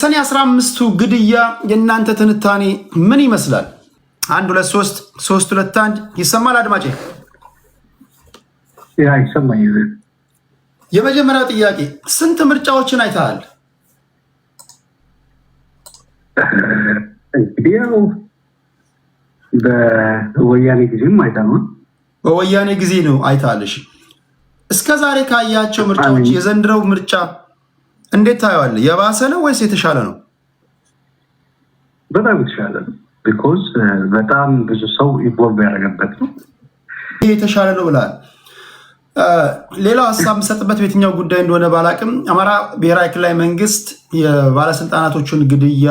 ሰኔ 15ቱ ግድያ የእናንተ ትንታኔ ምን ይመስላል? 1 2 3 3 2 1 ይሰማል አድማጬ? ያ ይሰማኛል። የመጀመሪያው ጥያቄ ስንት ምርጫዎችን አይተሃል? እንግዲህ በወያኔ ጊዜም አይተናል። በወያኔ ጊዜ ነው አይተሃልሽ። እስከ ዛሬ ካያቸው ምርጫዎች የዘንድሮው ምርጫ እንዴት ታየዋለህ? የባሰ ነው ወይስ የተሻለ ነው? በጣም የተሻለ ነው። ቢኮዝ በጣም ብዙ ሰው ኢንቮልቭ ያደረገበት ነው። ይሄ የተሻለ ነው ብለሃል። ሌላው ሀሳብ የምሰጥበት በየትኛው ጉዳይ እንደሆነ ባላቅም አማራ ብሔራዊ ክልላዊ መንግስት የባለስልጣናቶቹን ግድያ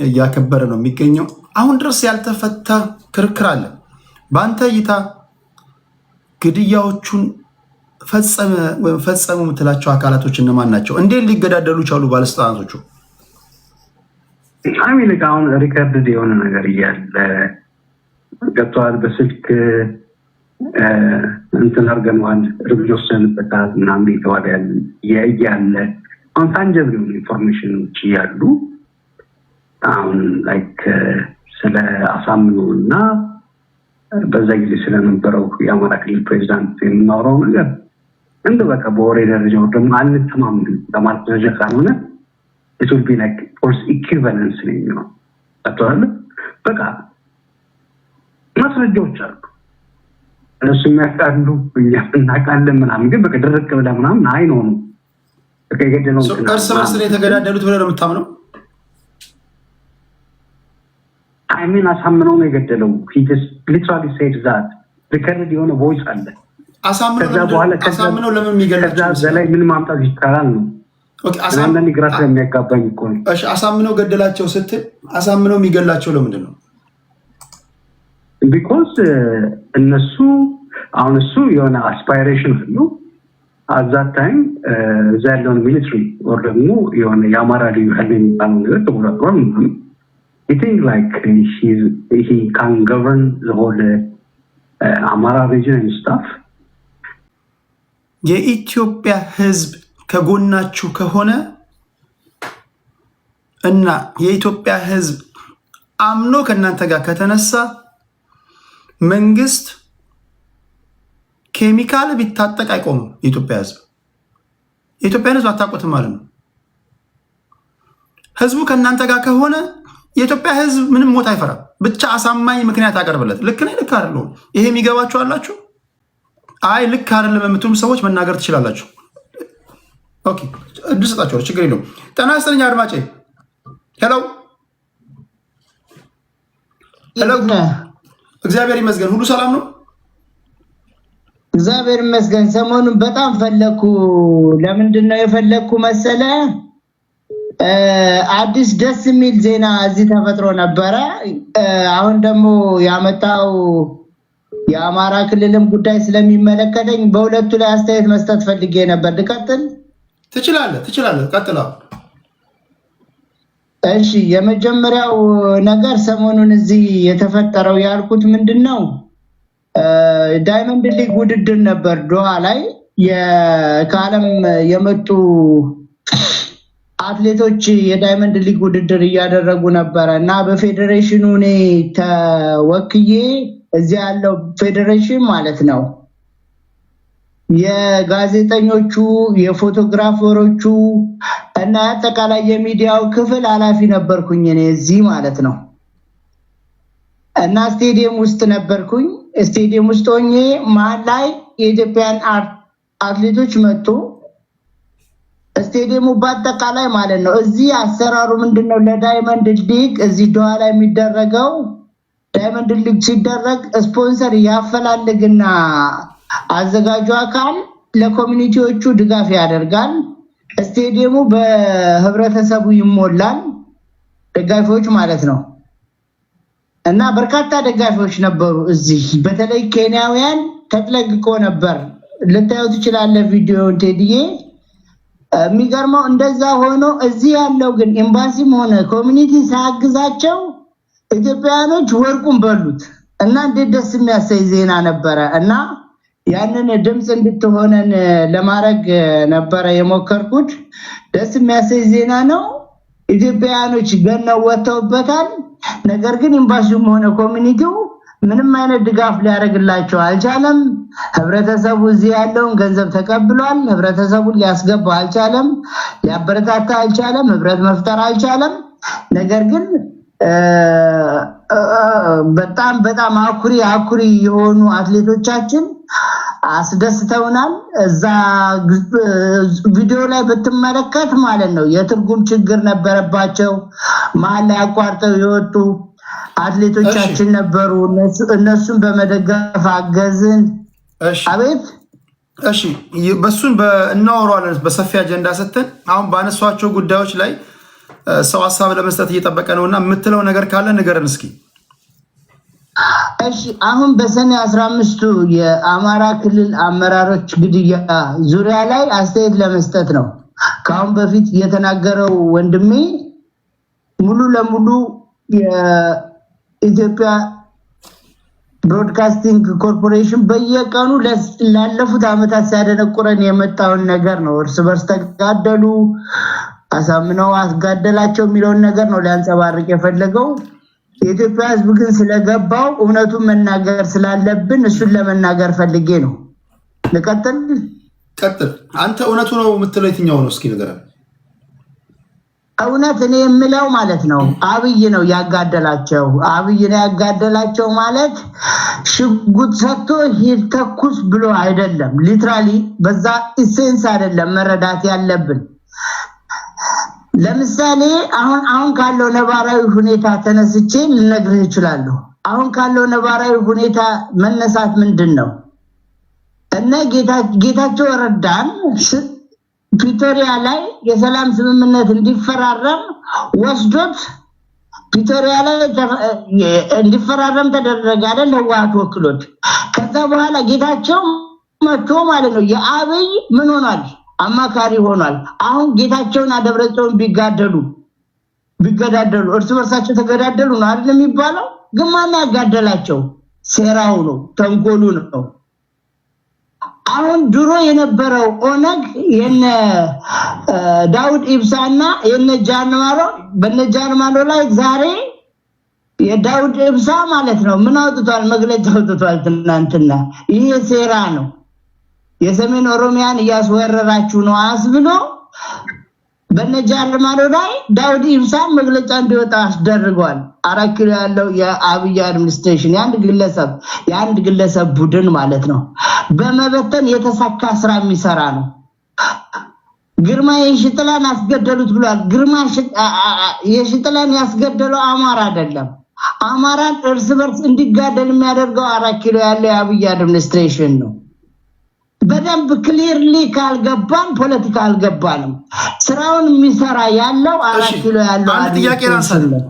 እያከበረ ነው የሚገኘው። አሁን ድረስ ያልተፈታ ክርክር አለ። በአንተ እይታ ግድያዎቹን ፈጸሙ የምትላቸው አካላቶች እነማን ናቸው? እንዴት ሊገዳደሉ ቻሉ ባለስልጣናቶቹ? አሚልክ አሁን ሪከርድ የሆነ ነገር እያለ ገብተዋል። በስልክ እንትን አድርገነዋል፣ እርምጃ ወሰንበታል ምናምን የተባለ እያለ አሁን ታንጀብል ኢንፎርሜሽኖች እያሉ አሁን ላይክ ስለ አሳምነው እና በዛ ጊዜ ስለነበረው የአማራ ክልል ፕሬዚዳንት የምናወራው ነገር እንደ በቃ በወሬ ደረጃ ደግሞ አንተማመንም ለማለት ደረጃ ካልሆነ it will be like false equivalence ነው የሚሆነው። አጥቷል በቃ ማስረጃዎች አሉ እነሱ የሚያስታሉ እናውቃለን ምናምን፣ ግን በቃ ድርቅ ብለህ ምናምን አይኖርም። በቃ የገደለው እርስ በርስ ነው የተገዳደሉት ብለህ ነው የምታምነው? አይሚን አሳምነው ነው የገደለው። he just literally said that ሪከርድ የሆነ ቮይስ አለ። አሳምነው ለምን የሚገላቸው ከዛ ላይ ምን ማምጣት ይቻላል ነው? ኦኬ አሳምነው ግራት የሚያጋባኝ እኮ ነው። እሺ አሳምነው ገደላቸው ስትል አሳምነው የሚገላቸው ለምንድን ነው? ቢኮዝ እነሱ አሁን እሱ የሆነ አስፓይሬሽን ነው አዛት ታይም እዛ ያለውን ሚሊትሪ ወር ደግሞ የሆነ የአማራ ልዩ ኃይል የሚባለው ነገር ተቆጣጥሯል ምናምን I think like he can govern the whole Amara region and stuff. የኢትዮጵያ ሕዝብ ከጎናችሁ ከሆነ እና የኢትዮጵያ ሕዝብ አምኖ ከእናንተ ጋር ከተነሳ መንግስት ኬሚካል ቢታጠቅ አይቆምም። የኢትዮጵያ ሕዝብ አታውቁትም ማለት ነው። ሕዝቡ ከእናንተ ጋር ከሆነ የኢትዮጵያ ሕዝብ ምንም ሞት አይፈራም። ብቻ አሳማኝ ምክንያት አቀርብለት። ልክ ነኝ ልክ አይደለም? ይሄ የሚገባችሁ አላችሁ? አይ ልክ አይደለም የምትሉም ሰዎች መናገር ትችላላችሁ። ኦኬ እድል ሰጣችኋለሁ፣ ችግር የለውም። ጤና ይስጥልኝ አድማጬ። ሄሎ ሄሎ። እግዚአብሔር ይመስገን፣ ሁሉ ሰላም ነው? እግዚአብሔር ይመስገን። ሰሞኑን በጣም ፈለኩ። ለምንድን ነው የፈለኩ መሰለ? አዲስ ደስ የሚል ዜና እዚህ ተፈጥሮ ነበረ። አሁን ደግሞ ያመጣው የአማራ ክልልም ጉዳይ ስለሚመለከተኝ በሁለቱ ላይ አስተያየት መስጠት ፈልጌ ነበር። ልቀጥል? ትችላለህ፣ ቀጥል። እሺ፣ የመጀመሪያው ነገር ሰሞኑን እዚህ የተፈጠረው ያልኩት ምንድነው? ዳይመንድ ሊግ ውድድር ነበር ዶሃ ላይ ከዓለም የመጡ አትሌቶች የዳይመንድ ሊግ ውድድር እያደረጉ ነበር እና በፌዴሬሽኑ እኔ ተወክዬ እዚህ ያለው ፌዴሬሽን ማለት ነው የጋዜጠኞቹ የፎቶግራፈሮቹ እና አጠቃላይ የሚዲያው ክፍል ኃላፊ ነበርኩኝ እኔ እዚህ ማለት ነው። እና ስቴዲየም ውስጥ ነበርኩኝ። ስቴዲየም ውስጥ ሆኜ መሀል ላይ የኢትዮጵያን አትሌቶች መጡ። ስቴዲየሙ በአጠቃላይ ማለት ነው እዚህ አሰራሩ ምንድነው? ለዳይመንድ ሊግ እዚህ ዶሃ ላይ የሚደረገው ዳይመንድ ሊግ ሲደረግ ስፖንሰር ያፈላልግና አዘጋጁ አካል ለኮሚኒቲዎቹ ድጋፍ ያደርጋል። ስቴዲየሙ በህብረተሰቡ ይሞላል፣ ደጋፊዎች ማለት ነው። እና በርካታ ደጋፊዎች ነበሩ እዚህ። በተለይ ኬንያውያን ተጥለቅቆ ነበር። ልታዩ ትችላለህ ቪዲዮውን ቴዲዬ። የሚገርመው እንደዛ ሆኖ እዚህ ያለው ግን ኤምባሲም ሆነ ኮሚኒቲ ሳያግዛቸው ኢትዮጵያውያኖች ወርቁን በሉት እና እንዴት ደስ የሚያሰኝ ዜና ነበረ። እና ያንን ድምጽ እንድትሆነን ለማድረግ ነበረ የሞከርኩት። ደስ የሚያሰኝ ዜና ነው። ኢትዮጵያውያኖች ገነው ወጥተውበታል። ነገር ግን ኤምባሲውም ሆነ ኮሚኒቲው ምንም አይነት ድጋፍ ሊያደርግላቸው አልቻለም። ህብረተሰቡ እዚህ ያለውን ገንዘብ ተቀብሏል። ህብረተሰቡን ሊያስገባ አልቻለም፣ ሊያበረታታ አልቻለም፣ ህብረት መፍጠር አልቻለም። ነገር ግን በጣም አኩሪ የሆኑ አትሌቶቻችን አስደስተውናል። እዛ ቪዲዮ ላይ ብትመለከት ማለት ነው የትርጉም ችግር ነበረባቸው። መሀል ላይ አቋርጠው የወጡ አትሌቶቻችን ነበሩ። እነሱን በመደገፍ አገዝን። አቤት እሺ፣ በሱን እናወራለን በሰፊ አጀንዳ ሰተን። አሁን ባነሷቸው ጉዳዮች ላይ ሰው ሀሳብ ለመስጠት እየጠበቀ ነውና የምትለው ነገር ካለ ንገረን እስኪ። እሺ፣ አሁን በሰኔ 15ቱ የአማራ ክልል አመራሮች ግድያ ዙሪያ ላይ አስተያየት ለመስጠት ነው። ከአሁን በፊት የተናገረው ወንድሜ ሙሉ ለሙሉ የኢትዮጵያ ብሮድካስቲንግ ኮርፖሬሽን በየቀኑ ላለፉት ዓመታት ሲያደነቁረን የመጣውን ነገር ነው። እርስ በርስ ተጋደሉ፣ አሳምነው አስጋደላቸው የሚለውን ነገር ነው ሊያንጸባርቅ የፈለገው። የኢትዮጵያ ሕዝብ ግን ስለገባው እውነቱን መናገር ስላለብን እሱን ለመናገር ፈልጌ ነው። ልቀጥል? ቀጥል። አንተ እውነቱ ነው የምትለው የትኛው ነው? እስኪ ንገረን። እውነት እኔ የምለው ማለት ነው አብይ ነው ያጋደላቸው። አብይ ነው ያጋደላቸው ማለት ሽጉጥ ሰጥቶ ሂድ ተኩስ ብሎ አይደለም። ሊትራሊ በዛ ኢሴንስ አይደለም መረዳት ያለብን። ለምሳሌ አሁን ካለው ነባራዊ ሁኔታ ተነስቼ ልነግርህ እችላለሁ። አሁን ካለው ነባራዊ ሁኔታ መነሳት ምንድነው? እነ ጌታቸው ረዳን ፕሪቶሪያ ላይ የሰላም ስምምነት እንዲፈራረም ወስዶት ፕሪቶሪያ ላይ እንዲፈራረም ተደረገ አይደል? ህወሓት ወክሎት። ከዛ በኋላ ጌታቸው መጥቶ ማለት ነው የአብይ ምን ሆኗል? አማካሪ ሆኗል። አሁን ጌታቸውና ደብረጽዮን ቢገዳደሉ እርስ በርሳቸው ተገዳደሉ ነው አይደል የሚባለው? ግን ማን ያጋደላቸው? ሴራው ነው፣ ተንኮሉ ነው። አሁን ድሮ የነበረው ኦነግ የነ ዳውድ ኢብሳና የነ ጃንማሮ በነ ጃንማሮ ላይ ዛሬ የዳውድ ኢብሳ ማለት ነው ምን አውጥቷል? መግለጫ አውጥቷል ትናንትና። ይሄ ሴራ ነው፣ የሰሜን ኦሮሚያን እያስወረራችሁ ነው አስብሎ በነ ጃንማሮ ላይ ዳውድ ኢብሳ መግለጫ እንዲወጣ አስደርጓል። 4 ኪሎ ያለው የአብይ አድሚኒስትሬሽን የአንድ ግለሰብ ቡድን ማለት ነው በመበተን የተሳካ ስራ የሚሰራ ነው። ግርማ የሽጥላን አስገደሉት ብሏል። ግርማ የሽጥላን ያስገደለው አማራ አይደለም። አማራን እርስ በርስ እንዲጋደል የሚያደርገው 4 ኪሎ ያለው የአብይ አድሚኒስትሬሽን ነው። በደንብ ክሊርሊ ካልገባን ፖለቲካ አልገባንም። ስራውን የሚሰራ ያለው 4 ኪሎ ያለው አንድ ጥያቄ ላንሳለን።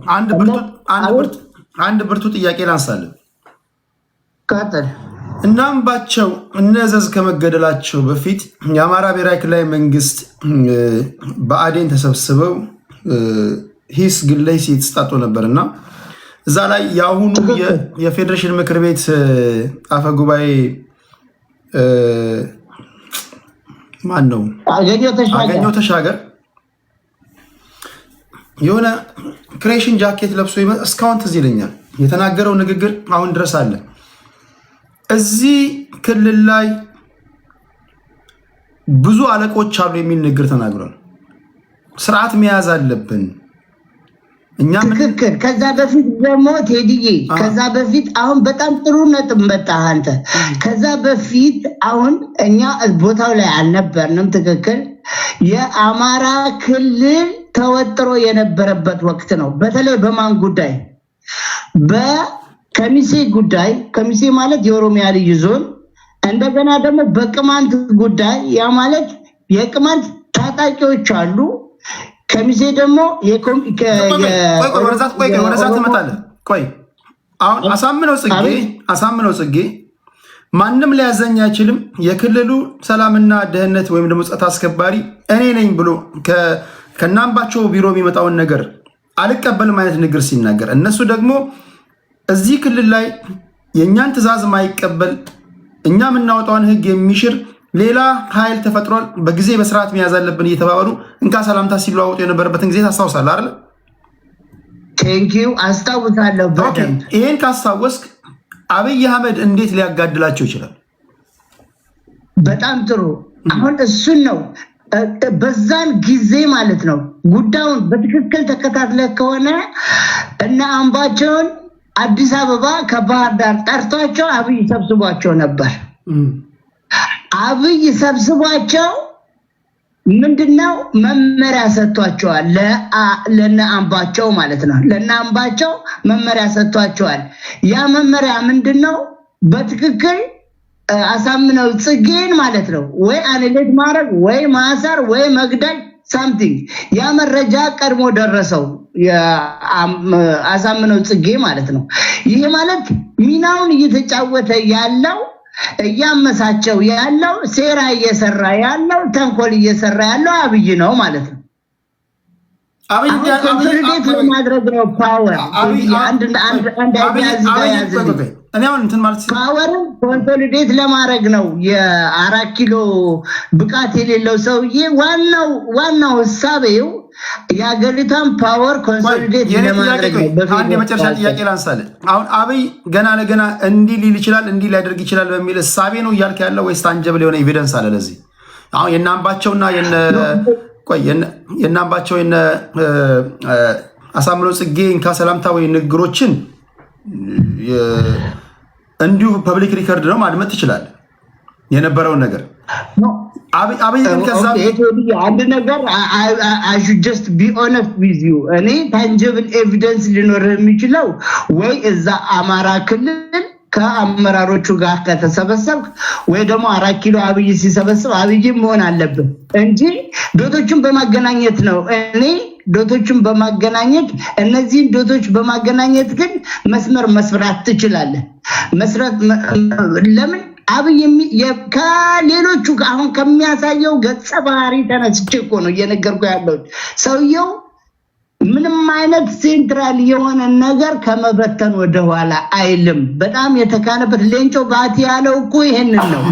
አንድ ብርቱ ጥያቄ ላንሳለን። ቀጥል። እናምባቸው እነዘዝ ከመገደላቸው በፊት የአማራ ብሔራዊ ክልላዊ መንግስት በአዴን ተሰብስበው ሂስ ግለሂስ የተስጣጡ ነበርና እዛ ላይ የአሁኑ የፌዴሬሽን ምክር ቤት አፈ ጉባኤ ማን ነው? አገኘው ተሻገር የሆነ ክሬሽን ጃኬት ለብሶ እስካሁን ትዝ ይለኛል። የተናገረው ንግግር አሁን ድረስ አለ። እዚህ ክልል ላይ ብዙ አለቆች አሉ የሚል ንግግር ተናግሯል። ስርዓት መያዝ አለብን እኛም ትክክል። ከዛ በፊት ደግሞ ቴዲዬ ከዛ በፊት አሁን በጣም ጥሩ ነጥብ መጣህ አንተ። ከዛ በፊት አሁን እኛ ቦታው ላይ አልነበርንም። ትክክል። የአማራ ክልል ተወጥሮ የነበረበት ወቅት ነው። በተለይ በማን ጉዳይ? በከሚሴ ጉዳይ። ከሚሴ ማለት የኦሮሚያ ልዩ ዞን፣ እንደገና ደግሞ በቅማንት ጉዳይ። ያ ማለት የቅማንት ታጣቂዎች አሉ። ከሚሴ ደግሞ ወደዛ ትመጣለህ። ቆይ አሁን አሳምነው ጽጌ ማንም ሊያዘኝ አይችልም፣ የክልሉ ሰላምና ደህንነት ወይም ደግሞ ጸጥታ አስከባሪ እኔ ነኝ ብሎ ከናምባቸው ቢሮ የሚመጣውን ነገር አልቀበልም አይነት ንግር ሲናገር፣ እነሱ ደግሞ እዚህ ክልል ላይ የእኛን ትዕዛዝ ማይቀበል እኛ የምናወጣውን ሕግ የሚሽር ሌላ ኃይል ተፈጥሯል። በጊዜ በስርዓት መያዝ አለብን እየተባባሉ እንካ ሰላምታ ሲለዋወጡ የነበረበትን ጊዜ ታስታውሳለህ አይደል? ቴንኪዩ አስታውሳለሁ በደንብ። ይሄን ካስታወስክ አብይ አህመድ እንዴት ሊያጋድላቸው ይችላል? በጣም ጥሩ። አሁን እሱን ነው በዛን ጊዜ ማለት ነው ጉዳዩን በትክክል ተከታትለ ከሆነ እና አምባቸውን አዲስ አበባ ከባህር ዳር ጠርቷቸው አብይ ሰብስቧቸው ነበር። አብይ ሰብስቧቸው ምንድነው መመሪያ ሰጥቷቸዋል ለነ አምባቸው ማለት ነው። ለነ አምባቸው መመሪያ ሰጥቷቸዋል። ያ መመሪያ ምንድነው? በትክክል አሳምነው ጽጌን ማለት ነው ወይ አንሌት ማድረግ ወይ ማሰር ወይ መግደል ሳምቲንግ ያ መረጃ ቀድሞ ደረሰው አሳምነው ጽጌ ማለት ነው። ይሄ ማለት ሚናውን እየተጫወተ ያለው እያመሳቸው ያለው ሴራ እየሰራ ያለው ተንኮል እየሰራ ያለው አብይ ነው ማለት ነው። አብይ ኮንሶሊዴት ለማድረግ ነው ፓወር ፓወርን ኮንሶሊዴት ለማድረግ ነው። የ4 ኪሎ ብቃት የሌለው ሰውዬ ዋናው ሀሳቤው የሀገሪቷን ፓወር ኮንሶሊዴት ለማድረግ ነው። አንድ የመጨረሻ ጥያቄ ላንሳልህ። አሁን አብይ ገና ለገና እንዲህ ሊል ይችላል እንዲህ ሊያደርግ ይችላል በሚል እሳቤ ነው እያልክ ያለው ወይስ ታንጀብል የሆነ ኤቪደንስ አለ ለዚህ? አሁን የናምባቸውና የናምባቸው አሳምነው ጽጌ እንካ ሰላምታ ወይ ንግሮችን እንዲሁ ፐብሊክ ሪከርድ ነው ማድመጥ ትችላለህ የነበረውን ነገር። አብይ ግን ከዛ አንድ ነገር I should just be honest with you እኔ ታንጀብል ኤቪደንስ ሊኖር የሚችለው ወይ እዛ አማራ ክልል ከአመራሮቹ ጋር ከተሰበሰብክ ወይ ደግሞ 4 ኪሎ አብይ ሲሰበሰብ አብይ መሆን አለበት እንጂ ዶቶችን በማገናኘት ነው። እኔ ዶቶችን በማገናኘት እነዚህን ዶቶች በማገናኘት ግን መስመር መስራት ትችላለህ። መስራት ለምን አብይ ከሌሎቹ አሁን ከሚያሳየው ገጸ ባህሪ ተነስቼ እኮ ነው እየነገርኩ ያለው። ሰውየው ምንም አይነት ሴንትራል የሆነ ነገር ከመበተን ወደ ኋላ አይልም። በጣም የተካነበት ሌንጮ ባቲ ያለው እኮ ይሄንን ነው።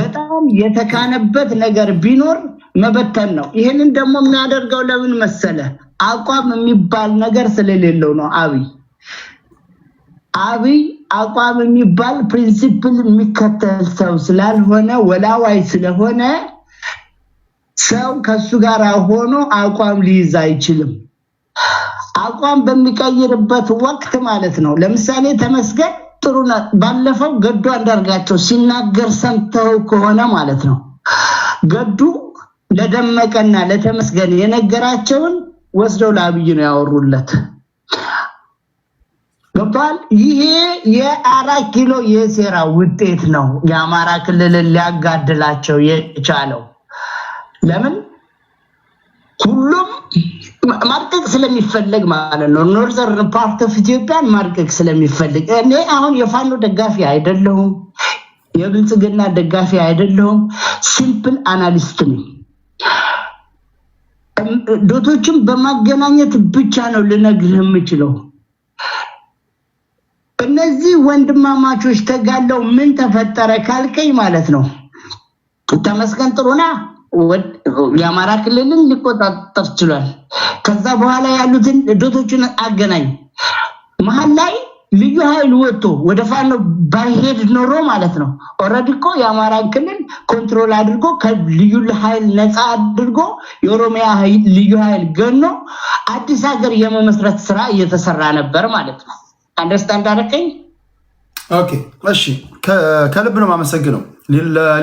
በጣም የተካነበት ነገር ቢኖር መበተን ነው። ይሄንን ደግሞ የሚያደርገው ለምን መሰለ? አቋም የሚባል ነገር ስለሌለው ነው። አብይ አቋም የሚባል ፕሪንሲፕል የሚከተል ሰው ስላልሆነ ወላዋይ ስለሆነ ሰው ከሱ ጋር ሆኖ አቋም ሊይዝ አይችልም። አቋም በሚቀይርበት ወቅት ማለት ነው። ለምሳሌ ተመስገን ጥሩ ባለፈው ገዱ አንዳርጋቸው ሲናገር ሰምተው ከሆነ ማለት ነው ገዱ ለደመቀና ለተመስገን የነገራቸውን ወስደው ለአብይ ነው ያወሩለት። ገብቷል? ይሄ የ4 ኪሎ የሴራ ውጤት ነው የአማራ ክልልን ሊያጋድላቸው የቻለው። ለምን? ሁሉም ማርቀቅ ስለሚፈልግ ማለት ነው። ኖርዘርን ፓርት ኦፍ ኢትዮጵያን ማርቀቅ ስለሚፈልግ። እኔ አሁን የፋኖ ደጋፊ አይደለሁም፣ የብልጽግና ደጋፊ አይደለሁም። ሲምፕል አናሊስት ነኝ። ዶቶችን በማገናኘት ብቻ ነው ልነግርህ የምችለው። እነዚህ ወንድማማቾች ተጋለው ምን ተፈጠረ ካልከኝ ማለት ነው ተመስገን ጥሩና የአማራ ክልልን ሊቆጣጠር ችሏል። ከዛ በኋላ ያሉትን ዶቶችን አገናኝ። መሀል ላይ ልዩ ኃይል ወጥቶ ወደ ፋኖ ባይሄድ ኖሮ ማለት ነው ኦሬዲ እኮ የአማራ ክልል ኮንትሮል አድርጎ ከልዩ ኃይል ነፃ አድርጎ የኦሮሚያ ልዩ ኃይል ገኖ አዲስ ሀገር የመመስረት ስራ እየተሰራ ነበር ማለት ነው። አንደርስታንድ አደረከኝ? ኦኬ እሺ፣ ከልብ ነው የማመሰግነው።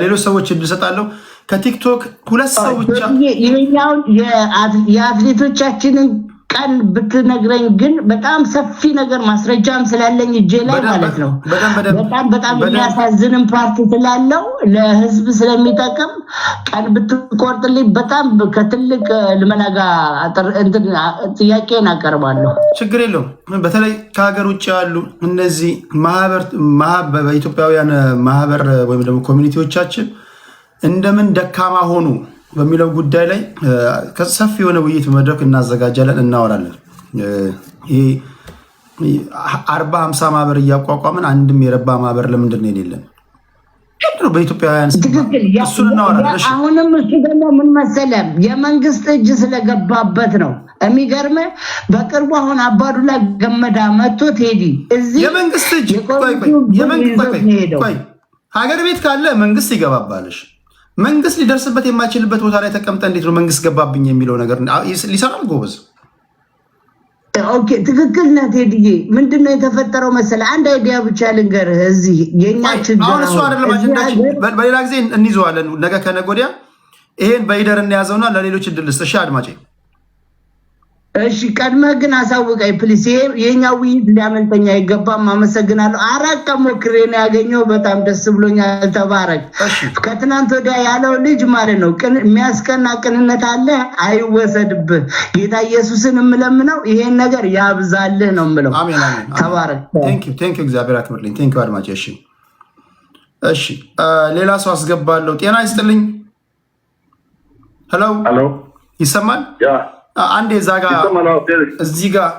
ሌሎች ሰዎች እድል ሰጣለሁ። ከቲክቶክ 2 ሰው ብቻ ይሄኛውን የአትሌቶቻችንን ቀን ብትነግረኝ ግን በጣም ሰፊ ነገር ማስረጃም ስላለኝ እጄ ላይ ማለት ነው በጣም የሚያሳዝንም ፓርቲ ስላለው ለህዝብ ስለሚጠቅም ቀን ብትቆርጥልኝ በጣም ከትልቅ ልመናጋ ጥያቄን አቀርባለሁ። ችግር የለውም። በተለይ ከሀገር ውጭ ያሉ እነዚህ በኢትዮጵያውያን ማህበር ወይም ደግሞ ኮሚኒቲዎቻችን እንደምን ደካማ ሆኑ በሚለው ጉዳይ ላይ ሰፊ የሆነ ውይይት መድረክ እናዘጋጃለን፣ እናወራለን። ይሄ 40-50 ማህበር እያቋቋምን አንድም የረባ ማህበር ለምንድን ነው የሌለን? ነው በኢትዮጵያውያን ትክክል። እሱን እናወራለን። አሁንም እሱ ደግሞ ምን መሰለም የመንግስት እጅ ስለገባበት ነው የሚገርም። በቅርቡ አሁን አባዱላ ገመዳ መጥቶ ቴዲ እዚህ የመንግስት እጅ ቆይ ሀገር ቤት ካለ መንግስት ይገባባልሽ። መንግስት ሊደርስበት የማይችልበት ቦታ ላይ ተቀምጠ እንዴት ነው መንግስት ገባብኝ የሚለው ነገር ሊሰራል? ጎበዝ ኦኬ ትክክል ነህ ቴዲዬ። ምንድነው የተፈጠረው መሰለህ? አንድ አይዲያ ብቻ ልንገርህ። እዚህ የኛ ችግር አሁን እሱ አይደለም አጀንዳችን፣ በሌላ ጊዜ እንይዘዋለን። ነገ ከነገ ወዲያ ይሄን በይደር እንያዘውና ለሌሎች እድል ልስጥ። እሺ አድማጬ፣ እሺ ቀድመህ ግን አሳውቀኝ ፕሊስ። የኛ ውይይት ሊያመልጠኝ አይገባም። አመሰግናለሁ። አራት ቀን ሞክሬ ነው ያገኘው። በጣም ደስ ብሎኛል። ተባረክ። ከትናንት ወዲያ ያለው ልጅ ማለት ነው የሚያስቀና ቅንነት አለ፣ አይወሰድብህ። ጌታ ኢየሱስን የምለምነው ይሄን ነገር ያብዛልህ ነው የምለው። አሜን አሜን። ተባረክ። ቴንክ ዩ እግዚአብሔር አክብርልኝ። ቴንክ ዩ አድማጬ። እሺ እሺ፣ ሌላ ሰው አስገባለሁ። ጤና ይስጥልኝ። ሄሎ ሄሎ፣ ይሰማል? አንድ እዚህ ጋር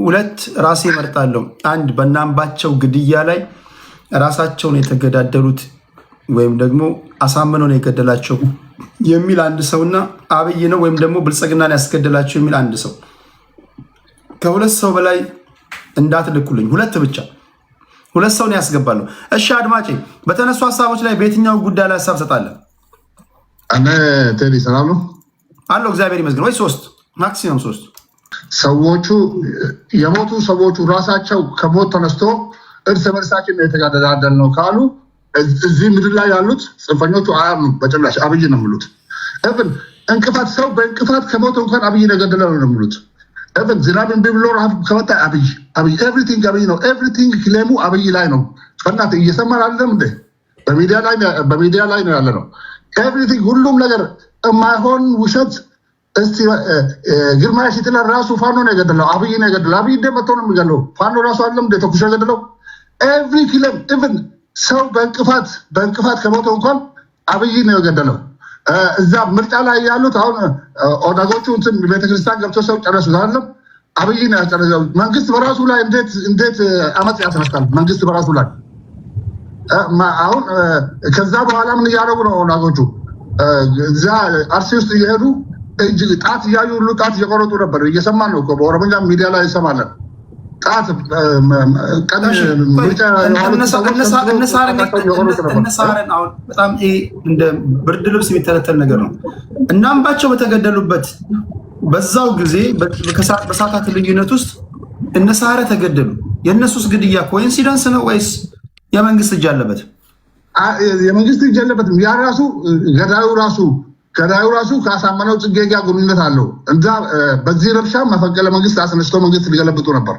ሁለት ራሴ እመርጣለሁ። አንድ በእናምባቸው ግድያ ላይ ራሳቸውን የተገዳደሉት ወይም ደግሞ አሳምነው ነው የገደላቸው የሚል አንድ ሰውና አብይ ነው ወይም ደግሞ ብልጽግናን ያስገደላቸው የሚል አንድ ሰው። ከሁለት ሰው በላይ እንዳትልኩልኝ፣ ሁለት ብቻ፣ ሁለት ሰውን ያስገባለሁ። እሺ አድማጬ፣ በተነሱ ሀሳቦች ላይ በየትኛው ጉዳይ ላይ ሀሳብ ሰጣለን? እኔ ቴዲ ሰላም ነው አለው። እግዚአብሔር ይመስገን። ወይ ሶስት ማክሲመም ሶስት ሰዎቹ የሞቱ ሰዎቹ ራሳቸው ከሞት ተነስቶ እርስ በርሳችን የተጋደዳደል ነው ካሉ እዚህ ምድር ላይ ያሉት ጽንፈኞቹ አያምኑ በጭራሽ። አብይ ነው የሚሉት። እብን እንቅፋት ሰው በእንቅፋት ከሞት እንኳን አብይ ነገደለ ነው የሚሉት። እብን ዝናብ እምቢ ብሎ ረሃብ ከመጣ አብይ ኤቭሪቲንግ አብይ ነው። ኤቭሪቲንግ ክሌሙ አብይ ላይ ነው። ፈናት እየሰማን አይደለም እንዴ? በሚዲያ ላይ ነው ያለ ነው። ኤቭሪቲንግ ሁሉም ነገር የማይሆን ውሸት። እስቲ ግርማ ሽጥላ ራሱ ፋኖ ነው የገደለው፣ አብይ ነው የገደለው። አብይ እንደ መጥቶ ነው የሚገለው። ፋኖ ራሱ አለም እንደ ተኩሾ የገደለው። ኤቭሪ ክሌም ኢቭን ሰው በእንቅፋት ከሞተው እንኳን አብይ ነው የገደለው። እዛ ምርጫ ላይ ያሉት አሁን ኦዳጎቹ እንትን ቤተክርስቲያን ገብቶ ሰው ጨረሱ አይደለም? አብይ ነው ያጨረሰው። መንግስት በራሱ ላይ እንዴት አመፅ ያስነሳል? መንግስት በራሱ ላይ አሁን ከዛ በኋላ ምን እያደረጉ ነው ኦዳጎቹ? እዛ አርሲ ውስጥ እየሄዱ እጅ ጣት እያዩ ሁሉ ጣት እየቆረጡ ነበር። እየሰማን ነው እኮ በኦሮምኛ ሚዲያ ላይ ይሰማለን። ጣት ቀን ምርጫ እነሳረን አሁን በጣም ይሄ እንደ ብርድ ልብስ የሚተለተል ነገር ነው። እናምባቸው በተገደሉበት በዛው ጊዜ በሰዓታት ልዩነት ውስጥ እነሳረ ተገደሉ። የእነሱስ ግድያ ኮኢንሲደንስ ነው ወይስ የመንግስት እጅ አለበት? የመንግስት እጅ አለበትም። ያ ራሱ ገዳዩ ራሱ ካሳመነው ጽጌ ጋር ግንኙነት አለው። እንዛ በዚህ ረብሻ መፈንቅለ መንግስት አስነስቶ መንግስት ሊገለብጡ ነበር።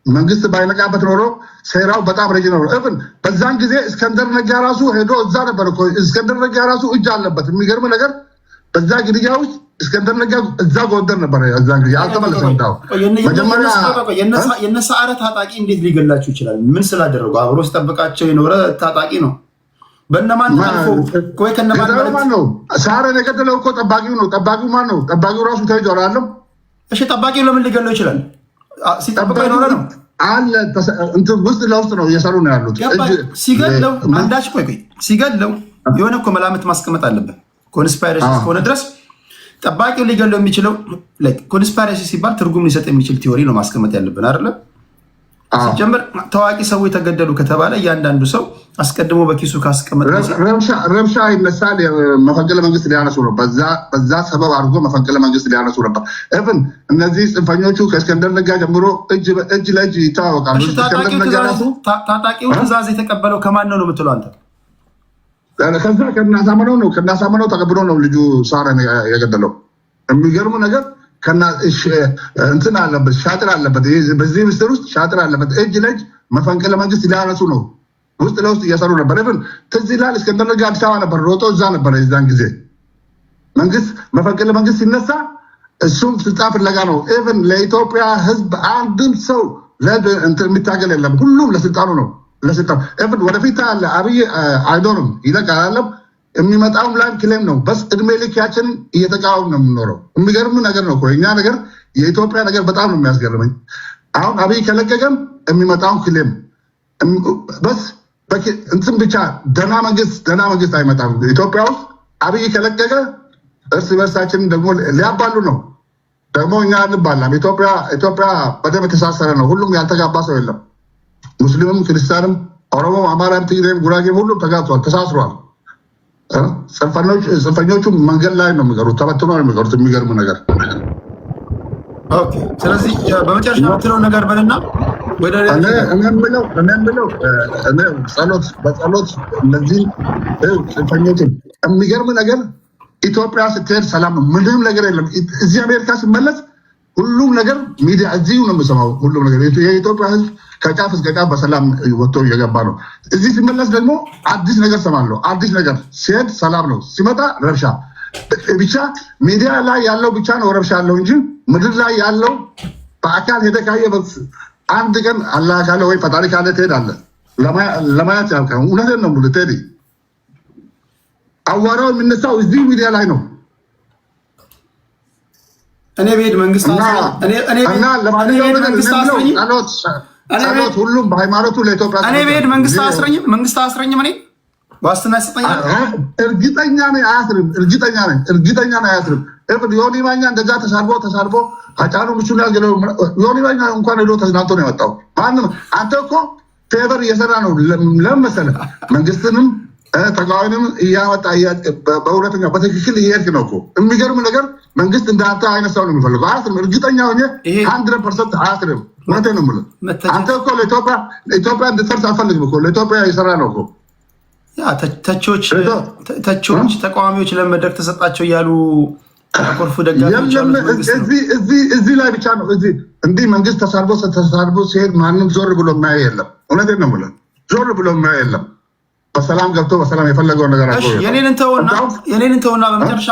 መንግስት ባይነቃበት ኖሮ ሴራው በጣም ረጅም ነው። እብን በዛን ጊዜ እስከንደር ነጋ ራሱ ሄዶ እዛ ነበር እኮ። እስከንደር ነጋ ራሱ እጅ አለበት። የሚገርም ነገር በዛ ግድያ ውስጥ እስከንደር ነጋ እዛ ጎንደር ነበር። እዛን ጊዜ አልተመለሰም። እንዳው መጀመሪያ የነሳረ ታጣቂ እንዴት ሊገላችሁ ይችላል? ምን ስላደረጉ? አብሮ ሲጠብቃቸው የኖረ ታጣቂ ነው። በእነማን አልፎ ቆይ ከነማን ነው ሳረን የገደለው? እኮ ጠባቂው ነው። ጠባቂው ማን ነው? ጠባቂው ራሱ ተይዟል አይደለም? እሺ ጠባቂው ለምን ሊገለው ይችላል? ሲጠብቀው የኖረ ነው አለ። እንትን ውስጥ ለውስጥ ነው እየሰሩ ነው ያሉት። ሲገለው አንዳች ቆይ ሲገለው የሆነ እኮ መላምት ማስቀመጥ አለበት። ኮንስፓይሬሲ እስከሆነ ድረስ ጠባቂው ሊገለው የሚችለው ኮንስፓይሬሲ ሲባል ትርጉም ሊሰጥ የሚችል ቲዎሪ ነው ማስቀመጥ ያለብን አይደለም? ሲጀምር ታዋቂ ሰዎች ተገደሉ ከተባለ እያንዳንዱ ሰው አስቀድሞ በኪሱ ካስቀመጠ ረብሻ ይነሳል። መፈንቅለ መንግስት ሊያነሱ ነው። በዛ ሰበብ አድርጎ መፈንቅለ መንግስት ሊያነሱ ነበር። እብን እነዚህ ጽንፈኞቹ ከእስከንደር ነጋ ጀምሮ እጅ ለእጅ ይተዋወቃሉ። ታጣቂው ትእዛዝ የተቀበለው ከማን ነው የምትለው አንተ? ከዛ ከናሳመነው ነው። ከናሳመነው ተቀብሎ ነው ልጁ ሳረን የገደለው። የሚገርሙ ነገር እንትን አለበት፣ ሻጥር አለበት። በዚህ ምስጢር ውስጥ ሻጥር አለበት። እጅ ለእጅ መፈንቅለ መንግስት ሊያነሱ ነው። ውስጥ ለውስጥ እየሰሩ ነበር። ብን ትዝ ይላል። እስከንደር ነጋ አዲስ አበባ ነበር፣ ሮጦ እዛ ነበረ። የዛን ጊዜ መንግስት መፈንቅለ መንግስት ሲነሳ እሱም ስልጣን ፍለጋ ነው። ኢቭን ለኢትዮጵያ ህዝብ አንድም ሰው የሚታገል የለም። ሁሉም ለስልጣኑ ነው። ለስልጣኑ ኢቭን ወደፊት አለ አብይ አይዶንም ይለቃል አለም የሚመጣውን ላይ ክሌም ነው። በስ እድሜ ልካችን እየተቃወም ነው የምንኖረው። የሚገርም ነገር ነው። እኛ ነገር የኢትዮጵያ ነገር በጣም ነው የሚያስገርመኝ። አሁን አብይ ከለቀቀም የሚመጣውን ክሌም በስ እንትን ብቻ ደህና መንግስት አይመጣም ኢትዮጵያ ውስጥ። አብይ ከለቀቀ እርስ በርሳችን ደግሞ ሊያባሉ ነው። ደግሞ እኛ እንባላም። ኢትዮጵያ በደም የተሳሰረ ነው። ሁሉም ያልተጋባ ሰው የለም። ሙስሊምም፣ ክርስቲያንም፣ ኦሮሞም፣ አማራም፣ ትግሬም፣ ጉራጌም ሁሉም ተጋብቷል፣ ተሳስሯል። ጽንፈኞቹ መንገድ ላይ ነው የሚቀሩት፣ ተበትኖ ነው የሚቀሩት። የሚገርም ነገር። ኦኬ፣ ስለዚህ በመጨረሻ የምትለው ነገር በልና እኔ የምለው በጸሎት እነዚህ ጽንፈኞችን የሚገርም ነገር ኢትዮጵያ ስትሄድ ሰላም ነው፣ ምንም ነገር የለም። እዚህ አሜሪካ ስመለስ ሁሉም ነገር ሚዲያ እዚሁ ነው የምሰማው። ሁሉም ነገር የኢትዮጵያ ሕዝብ ከጫፍ እስከ ጫፍ በሰላም ወጥቶ እየገባ ነው። እዚህ ሲመለስ ደግሞ አዲስ ነገር ሰማለሁ። አዲስ ነገር ሲሄድ ሰላም ነው፣ ሲመጣ ረብሻ ብቻ። ሚዲያ ላይ ያለው ብቻ ነው ረብሻ ያለው እንጂ ምድር ላይ ያለው በአካል ሄደ ካየ አንድ ቀን አላህ ካለ ወይ ፈጣሪ ካለ ትሄዳለህ ለማየት ያልከው። እውነቴን ነው የምልህ ቴዲ፣ አዋራው የሚነሳው እዚህ ሚዲያ ላይ ነው። እኔ ቤት መንግስት ሁሉም በሃይማኖቱ ለኢትዮጵያ እኔ ቤት መንግስት አስረኝም እኔ ዋስትና ይሰጠኛል። እርግጠኛ ነኝ አያስርም። ዮኒ ማኛ እንደዛ ተሳርቦ አጫሉ ምቹን ያገለው ዮኒ ማኛ እንኳን ሄዶ ተዝናንቶ ነው የወጣው። ማንም አንተ እኮ ፌቨር እየሰራ ነው። ለምን መሰለህ? መንግስትንም ተቃዋሚንም እያወጣ በሁለተኛ በትክክል እየሄድክ ነው እኮ። የሚገርም ነገር መንግስት እንዳንተ አይነት ሰው ነው የሚፈልገው። አያስርም። እርግጠኛ ሆኜ 100% አያስርም። እውነቴን ነው የምልህ። አንተ እኮ ለኢትዮጵያ እንድትፈርስ አልፈልግም እኮ። ለኢትዮጵያ እየሰራ ነው እኮ። ተቾች ተቃዋሚዎች ለመድረክ ተሰጣቸው እያሉ ኮርፉ ደጋፊዎች እዚህ ላይ ብቻ ነው። እንዲህ መንግስት ተሳርቦ ሲሄድ ማንም ዞር ብሎ የማያይ የለም። እውነቴን ነው የምልህ። ዞር ብሎ የማያይ የለም። በሰላም ገብቶ በሰላም የፈለገውን ነገር የኔን እንተውና በመጨረሻ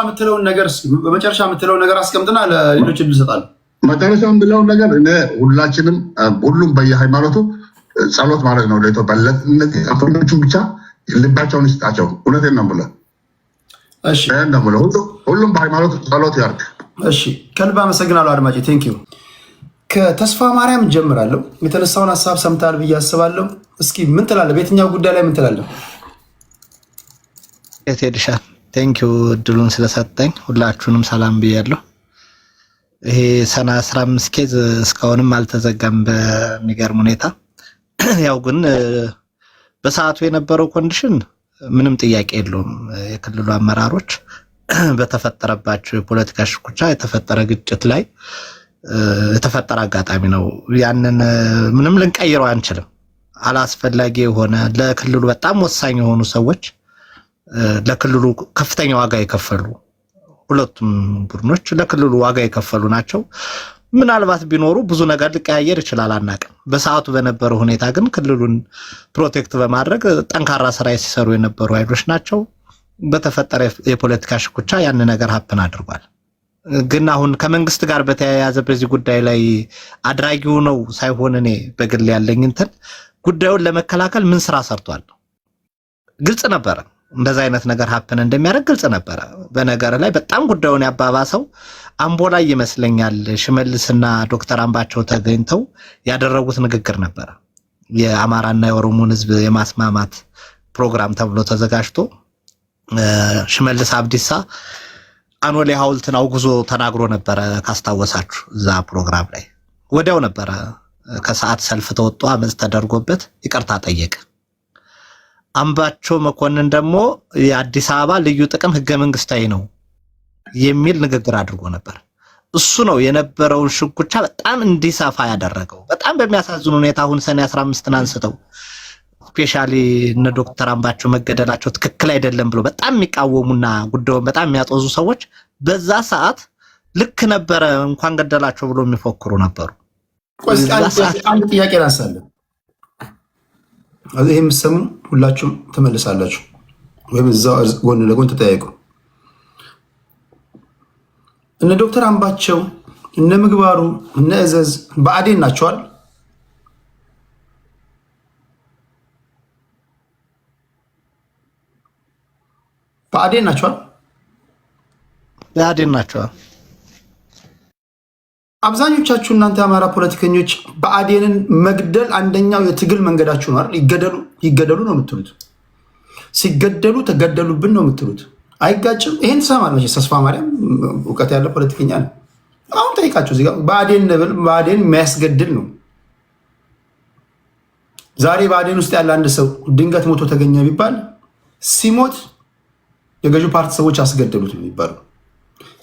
የምትለውን ነገር አስቀምጥና ለሌሎች እድል እሰጣለሁ። መጨረሻ የምለውን ነገር እኔ ሁሉም በየሃይማኖቱ ጸሎት ማድረግ ነው ለኢትዮጵያ። እነዚህ አፈኞቹን ብቻ ልባቸውን ይስጣቸው። እውነቴን ነው የምልህ። ሁሉም በሃይማኖት ጸሎት ያርግ። እሺ፣ ከልብ አመሰግናለሁ አድማጭ። ቴንኪዩ። ከተስፋ ማርያም ጀምራለሁ። የተነሳውን ሀሳብ ሰምታል ብዬ አስባለሁ። እስኪ ምን ትላለህ? በየትኛው ጉዳይ ላይ ምን ትላለህ? ቴዲሻል ቴንኪዩ እድሉን ስለሰጠኝ። ሁላችሁንም ሰላም ብያለሁ። ይሄ ሰኔ 15 ኬዝ እስካሁንም አልተዘጋም በሚገርም ሁኔታ። ያው ግን በሰዓቱ የነበረው ኮንዲሽን ምንም ጥያቄ የለውም። የክልሉ አመራሮች በተፈጠረባቸው የፖለቲካ ሽኩቻ የተፈጠረ ግጭት ላይ የተፈጠረ አጋጣሚ ነው። ያንን ምንም ልንቀይረው አንችልም። አላስፈላጊ የሆነ ለክልሉ በጣም ወሳኝ የሆኑ ሰዎች ለክልሉ ከፍተኛ ዋጋ የከፈሉ ሁለቱም ቡድኖች ለክልሉ ዋጋ የከፈሉ ናቸው። ምናልባት ቢኖሩ ብዙ ነገር ሊቀያየር ይችላል፣ አናውቅም። በሰዓቱ በነበረው ሁኔታ ግን ክልሉን ፕሮቴክት በማድረግ ጠንካራ ስራ ሲሰሩ የነበሩ ኃይሎች ናቸው። በተፈጠረ የፖለቲካ ሽኩቻ ያን ነገር ሀፕን አድርጓል። ግን አሁን ከመንግስት ጋር በተያያዘ በዚህ ጉዳይ ላይ አድራጊው ነው ሳይሆን እኔ በግል ያለኝ እንትን ጉዳዩን ለመከላከል ምን ስራ ሰርቷል? ግልጽ ነበረ። እንደዛ አይነት ነገር ሀፕን እንደሚያደርግ ግልጽ ነበረ። በነገር ላይ በጣም ጉዳዩን ያባባሰው አምቦ ላይ ይመስለኛል ሽመልስና ዶክተር አምባቸው ተገኝተው ያደረጉት ንግግር ነበረ። የአማራና የኦሮሞን ህዝብ የማስማማት ፕሮግራም ተብሎ ተዘጋጅቶ ሽመልስ አብዲሳ አኖሌ ሐውልትን አውግዞ ተናግሮ ነበረ። ካስታወሳችሁ እዛ ፕሮግራም ላይ ወዲያው ነበረ ከሰዓት ሰልፍ ተወጥቶ አመጽ ተደርጎበት ይቅርታ ጠየቀ። አምባቸው መኮንን ደግሞ የአዲስ አበባ ልዩ ጥቅም ህገ መንግስታዊ ነው የሚል ንግግር አድርጎ ነበር። እሱ ነው የነበረውን ሽኩቻ በጣም እንዲሰፋ ያደረገው። በጣም በሚያሳዝን ሁኔታ አሁን ሰኔ 15ን አንስተው ስፔሻሊ እነ ዶክተር አምባቸው መገደላቸው ትክክል አይደለም ብሎ በጣም የሚቃወሙና ጉዳዩን በጣም የሚያጦዙ ሰዎች በዛ ሰዓት ልክ ነበረ እንኳን ገደላቸው ብሎ የሚፎክሩ ነበሩ። አንድ ጥያቄ ላንሳለን። ይሄ የምትሰሙ ሁላችሁም ትመልሳላችሁ ወይም እዛው ጎን ለጎን ተጠያይቁ። እነ ዶክተር አምባቸው እነ ምግባሩ እነ እዘዝ ብአዴን ናቸዋል። ብአዴን ናቸዋል። ብአዴን ናቸዋል። አብዛኞቻችሁ እናንተ የአማራ ፖለቲከኞች ብአዴንን መግደል አንደኛው የትግል መንገዳችሁ ነው አይደል? ይገደሉ ነው የምትሉት። ሲገደሉ ተገደሉብን ነው የምትሉት። አይጋጭም? ይሄን ትሰማለች። ተስፋ ማርያም እውቀት ያለ ፖለቲከኛ ነው። አሁን ጠይቃቸው እዚህ ጋር ብአዴን የሚያስገድል ነው። ዛሬ ብአዴን ውስጥ ያለ አንድ ሰው ድንገት ሞቶ ተገኘ ቢባል ሲሞት የገዢው ፓርቲ ሰዎች አስገደሉት ነው የሚባለው።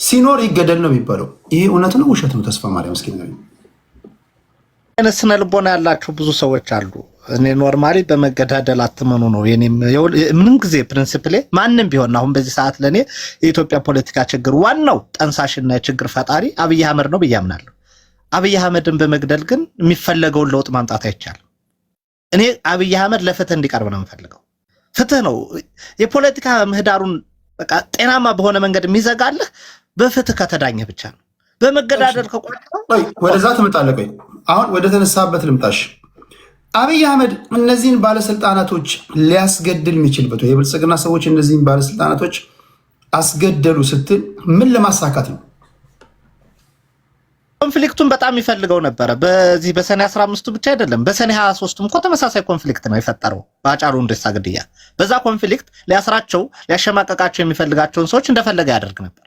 ሲኖር ይገደል ነው የሚባለው። ይሄ እውነት ነው ውሸት ነው? ተስፋ ማርያም እስኪ ስነ ልቦና ያላቸው ብዙ ሰዎች አሉ። እኔ ኖርማሊ በመገዳደል አትመኑ ነው ምን ጊዜ ፕሪንሲፕሌ። ማንም ቢሆን አሁን በዚህ ሰዓት ለእኔ የኢትዮጵያ ፖለቲካ ችግር ዋናው ጠንሳሽና የችግር ፈጣሪ አብይ አህመድ ነው ብዬ አምናለሁ። አብይ አህመድን በመግደል ግን የሚፈለገውን ለውጥ ማምጣት አይቻልም። እኔ አብይ አህመድ ለፍትህ እንዲቀርብ ነው የምፈልገው። ፍትህ ነው የፖለቲካ ምህዳሩን በቃ ጤናማ በሆነ መንገድ የሚዘጋልህ በፍትህ ከተዳኘ ብቻ ነው። በመገዳደል ወደዛ ትመጣለህ። ቆይ አሁን ወደ ተነሳበት ልምጣሽ። አብይ አህመድ እነዚህን ባለስልጣናቶች ሊያስገድል የሚችልበት የብልጽግና ሰዎች እነዚህን ባለስልጣናቶች አስገደሉ ስትል ምን ለማሳካት ነው? ኮንፍሊክቱን በጣም ይፈልገው ነበረ። በዚህ በሰኔ 15ቱ ብቻ አይደለም፣ በሰኔ 23ቱም እኮ ተመሳሳይ ኮንፍሊክት ነው የፈጠረው በአጫሉ ሁንዴሳ ግድያ። በዛ ኮንፍሊክት ሊያስራቸው ሊያሸማቀቃቸው የሚፈልጋቸውን ሰዎች እንደፈለገ ያደርግ ነበር።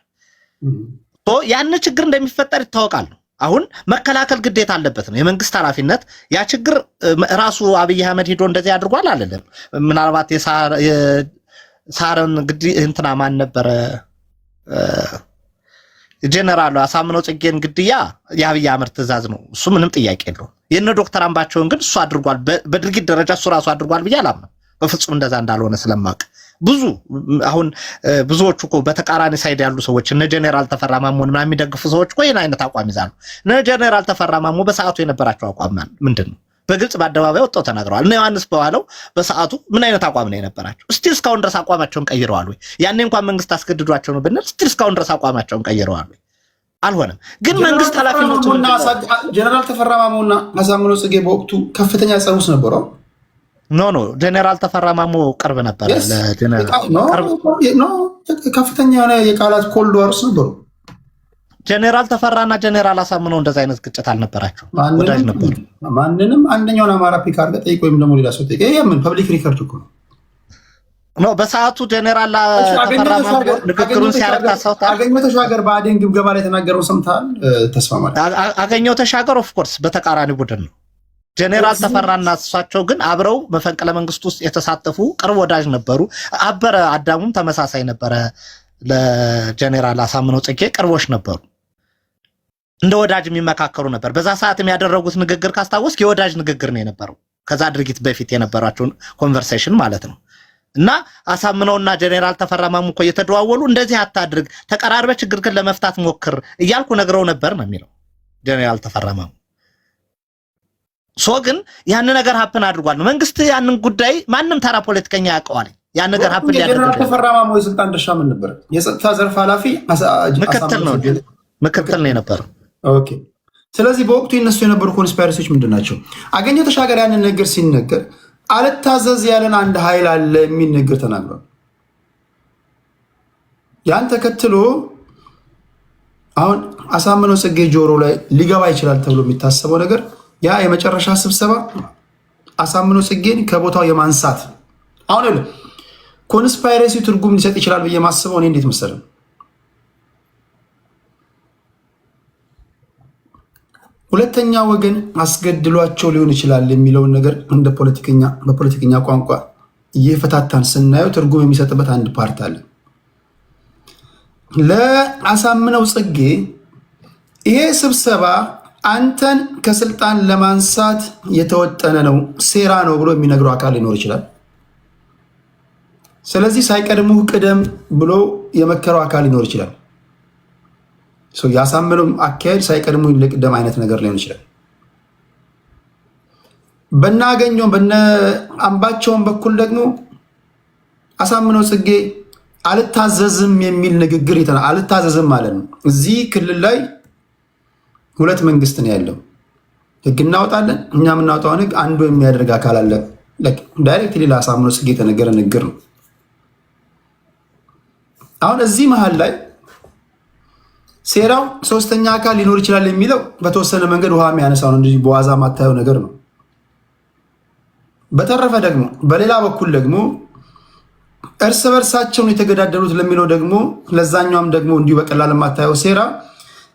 ያን ችግር እንደሚፈጠር ይታወቃል። አሁን መከላከል ግዴታ አለበት ነው የመንግስት ኃላፊነት። ያ ችግር ራሱ አብይ አህመድ ሄዶ እንደዚህ አድርጓል አይደለም። ምናልባት የሳረን ግዲ እንትና ማን ነበረ ጀነራል አሳምነው ጽጌን ግድያ የአብይ አህመድ ትእዛዝ ነው። እሱ ምንም ጥያቄ የለውም። የነ ዶክተር አምባቸውን ግን እሱ አድርጓል፣ በድርጊት ደረጃ እሱ ራሱ አድርጓል ብዬ አላምንም። በፍጹም እንደዛ እንዳልሆነ ስለማውቅ አሁን ብዙዎቹ እኮ በተቃራኒ ሳይድ ያሉ ሰዎች እነ ጀነራል ተፈራ ማሞን ምናምን የሚደግፉ ሰዎች እኮ ይህን አይነት አቋም ይዛሉ። እነ ጀነራል ተፈራ ማሞ በሰዓቱ የነበራቸው አቋም ምንድን ነው? በግልጽ በአደባባይ ወጥተው ተናግረዋል። እነ ዮሐንስ በኋላው በሰዓቱ ምን አይነት አቋም ነው የነበራቸው? እስቲል እስካሁን ድረስ አቋማቸውን ቀይረዋል ወይ? ያኔ እንኳን መንግስት አስገድዷቸው ነው ብንል እስቲል እስካሁን ድረስ አቋማቸውን ቀይረዋል ወይ? አልሆነም። ግን መንግስት ኃላፊነቱን ጀነራል ተፈራ ማሞና አሳምነው ጽጌ በወቅቱ ከፍተኛ ጸቡስ ነበረው። ኖ ጀነራል ተፈራ ማሞ ቅርብ ነበር ከፍተኛ የሆነ የቃላት ኮልድ ዋርስ ነበሩ። ጀነራል ተፈራና ጀነራል አሳምነው እንደዛ አይነት ግጭት አልነበራቸው፣ ወዳጅ ነበሩ። ማንንም አንደኛውን አማራ ፒክ አድርገህ ጠይቅ፣ ወይም ደግሞ ሌላ ሰው ጠይቅ። ይሄ ምን ፐብሊክ ሪከርድ እኮ ነው። በሰዓቱ ጀነራል ተፈራ ማሞ ንግግሩን ሲያረጋ ሰውታ አገኘሁ ተሻገር ብአዴን ግምገማ ላይ የተናገረው ሰምተሃል? ተስፋ ማለት አገኘሁ ተሻገር ኦፍ ኮርስ በተቃራኒ ቡድን ነው። ጀነራል ተፈራና እሳቸው ግን አብረው መፈንቅለ መንግስት ውስጥ የተሳተፉ ቅርብ ወዳጅ ነበሩ። አበረ አዳሙም ተመሳሳይ ነበረ። ለጀነራል አሳምነው ጽጌ ቅርቦች ነበሩ። እንደ ወዳጅ የሚመካከሩ ነበር። በዛ ሰዓት የሚያደረጉት ንግግር ካስታወስክ የወዳጅ ንግግር ነው የነበረው። ከዛ ድርጊት በፊት የነበራቸውን ኮንቨርሴሽን ማለት ነው። እና አሳምነውና ጀነራል ተፈራ ማሞ እኮ እየተደዋወሉ እንደዚህ አታድርግ፣ ተቀራርበ ችግርህን ለመፍታት ሞክር እያልኩ ነግረው ነበር ነው የሚለው ጀነራል ተፈራ ማሞ። ግን ያን ነገር ሀፕን አድርጓል ነው መንግስት። ያንን ጉዳይ ማንም ተራ ፖለቲከኛ ያውቀዋል። ያን ነገር ሀፕን ሊያደርግ ጀነራል ተፈራ ማሞ የስልጣን ድርሻ ምን ነበር? የጸጥታ ዘርፍ ኃላፊ ምክትል ነው የነበረው። ኦኬ። ስለዚህ በወቅቱ ይነሱ የነበሩ ኮንስፓይረሲዎች ምንድን ናቸው? አገኘሁ ተሻገር ያንን ነገር ሲነገር አልታዘዝ ያለን አንድ ኃይል አለ የሚል ነገር ተናግሯል። ያን ተከትሎ አሁን አሳምነው ጽጌ ጆሮ ላይ ሊገባ ይችላል ተብሎ የሚታሰበው ነገር ያ የመጨረሻ ስብሰባ አሳምነው ጽጌን ከቦታው የማንሳት አሁን ኮንስፓይረሲ ትርጉም ሊሰጥ ይችላል ብዬ ማስበው እኔ እንዴት መሰለህ፣ ሁለተኛ ወገን አስገድሏቸው ሊሆን ይችላል የሚለውን ነገር እንደ በፖለቲከኛ ቋንቋ እየፈታታን ስናየው ትርጉም የሚሰጥበት አንድ ፓርት አለ። ለአሳምነው ጽጌ ይሄ ስብሰባ አንተን ከስልጣን ለማንሳት የተወጠነ ነው፣ ሴራ ነው ብሎ የሚነግረው አካል ሊኖር ይችላል። ስለዚህ ሳይቀድሙህ ቅደም ብሎ የመከረው አካል ሊኖር ይችላል። ያሳምነው አካሄድ ሳይቀድሙ ልቅደም አይነት ነገር ሊሆን ይችላል። በናገኘው በነ አምባቸውን በኩል ደግሞ አሳምነው ጽጌ አልታዘዝም የሚል ንግግር አልታዘዝም ማለት ነው። እዚህ ክልል ላይ ሁለት መንግስት ነው ያለው። ህግ እናወጣለን፣ እኛ የምናወጣውን ህግ አንዱ የሚያደርግ አካል አለ። ዳይሬክት ሌላ አሳምነው ጽጌ የተነገረ ንግግር ነው። አሁን እዚህ መሀል ላይ ሴራው ሶስተኛ አካል ሊኖር ይችላል የሚለው በተወሰነ መንገድ ውሃ የሚያነሳው ነው እንጂ በዋዛ ማታየው ነገር ነው። በተረፈ ደግሞ በሌላ በኩል ደግሞ እርስ በርሳቸውን የተገዳደሉት ለሚለው ደግሞ ለዛኛውም ደግሞ እንዲሁ በቀላል ማታየው ሴራ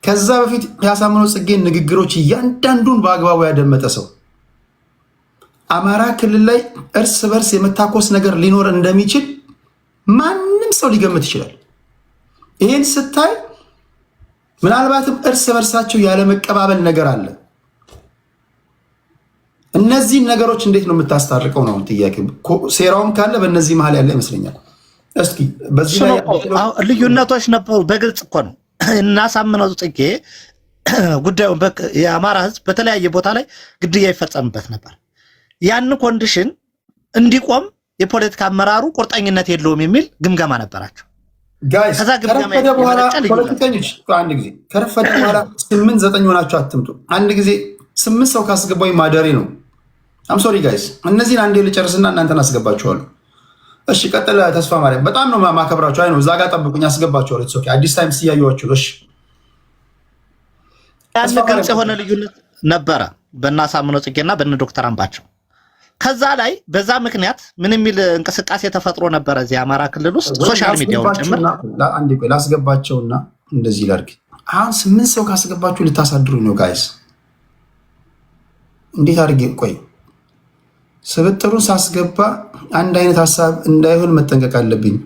ከዛ በፊት ያሳምነው ጽጌን ንግግሮች እያንዳንዱን በአግባቡ ያደመጠ ሰው አማራ ክልል ላይ እርስ በርስ የመታኮስ ነገር ሊኖር እንደሚችል ማንም ሰው ሊገምት ይችላል። ይህን ስታይ ምናልባትም እርስ በርሳቸው ያለ መቀባበል ነገር አለ። እነዚህን ነገሮች እንዴት ነው የምታስታርቀው ነው ጥያቄ። ሴራውም ካለ በእነዚህ መሀል ያለ ይመስለኛል። እስኪ በዚህ ላይ ልዩነቶች ነበሩ። በግልጽ እኮ ነው እናሳምነው ጽጌ ጉዳዩን የአማራ ሕዝብ በተለያየ ቦታ ላይ ግድያ ይፈጸምበት ነበር። ያን ኮንዲሽን እንዲቆም የፖለቲካ አመራሩ ቁርጠኝነት የለውም የሚል ግምገማ ነበራቸው። ጋይስ ከረፈደ በኋላ ፖለቲከኞች አንድ ጊዜ ከረፈደ በኋላ 8-9 ሆናችሁ አትምጡ። አንድ ጊዜ 8 ሰው ካስገባኝ ማደሬ ነው። አም ሶሪ ጋይስ፣ እነዚህን አንዴ ልጨርስና እናንተን አስገባችኋለሁ። እሺ ቀጥለ ተስፋ ማርያም በጣም ነው ማከብራችሁ። አይ ነው እዛ ጋር ጠብቁኝ፣ አስገባችኋለሁ። ኦኬ አዲስ ታይም ሲያዩዋችሁ ነው። እሺ ያን ግልጽ የሆነ ልዩነት ነበረ በእናሳምነው ጽጌና በእነ ዶክተር አምባቸው። ከዛ ላይ በዛ ምክንያት ምን የሚል እንቅስቃሴ ተፈጥሮ ነበረ እዚህ አማራ ክልል ውስጥ ሶሻል ሚዲያው ጭምር። አንዴ ቆይ ላስገባቸውና እንደዚህ ላድርግ። አሁን 8 ሰው ካስገባችሁ ልታሳድሩኝ ነው ጋይስ። እንዴት አድርጌ ቆይ ስብጥሩን ሳስገባ አንድ አይነት ሀሳብ እንዳይሆን መጠንቀቅ አለብኝ።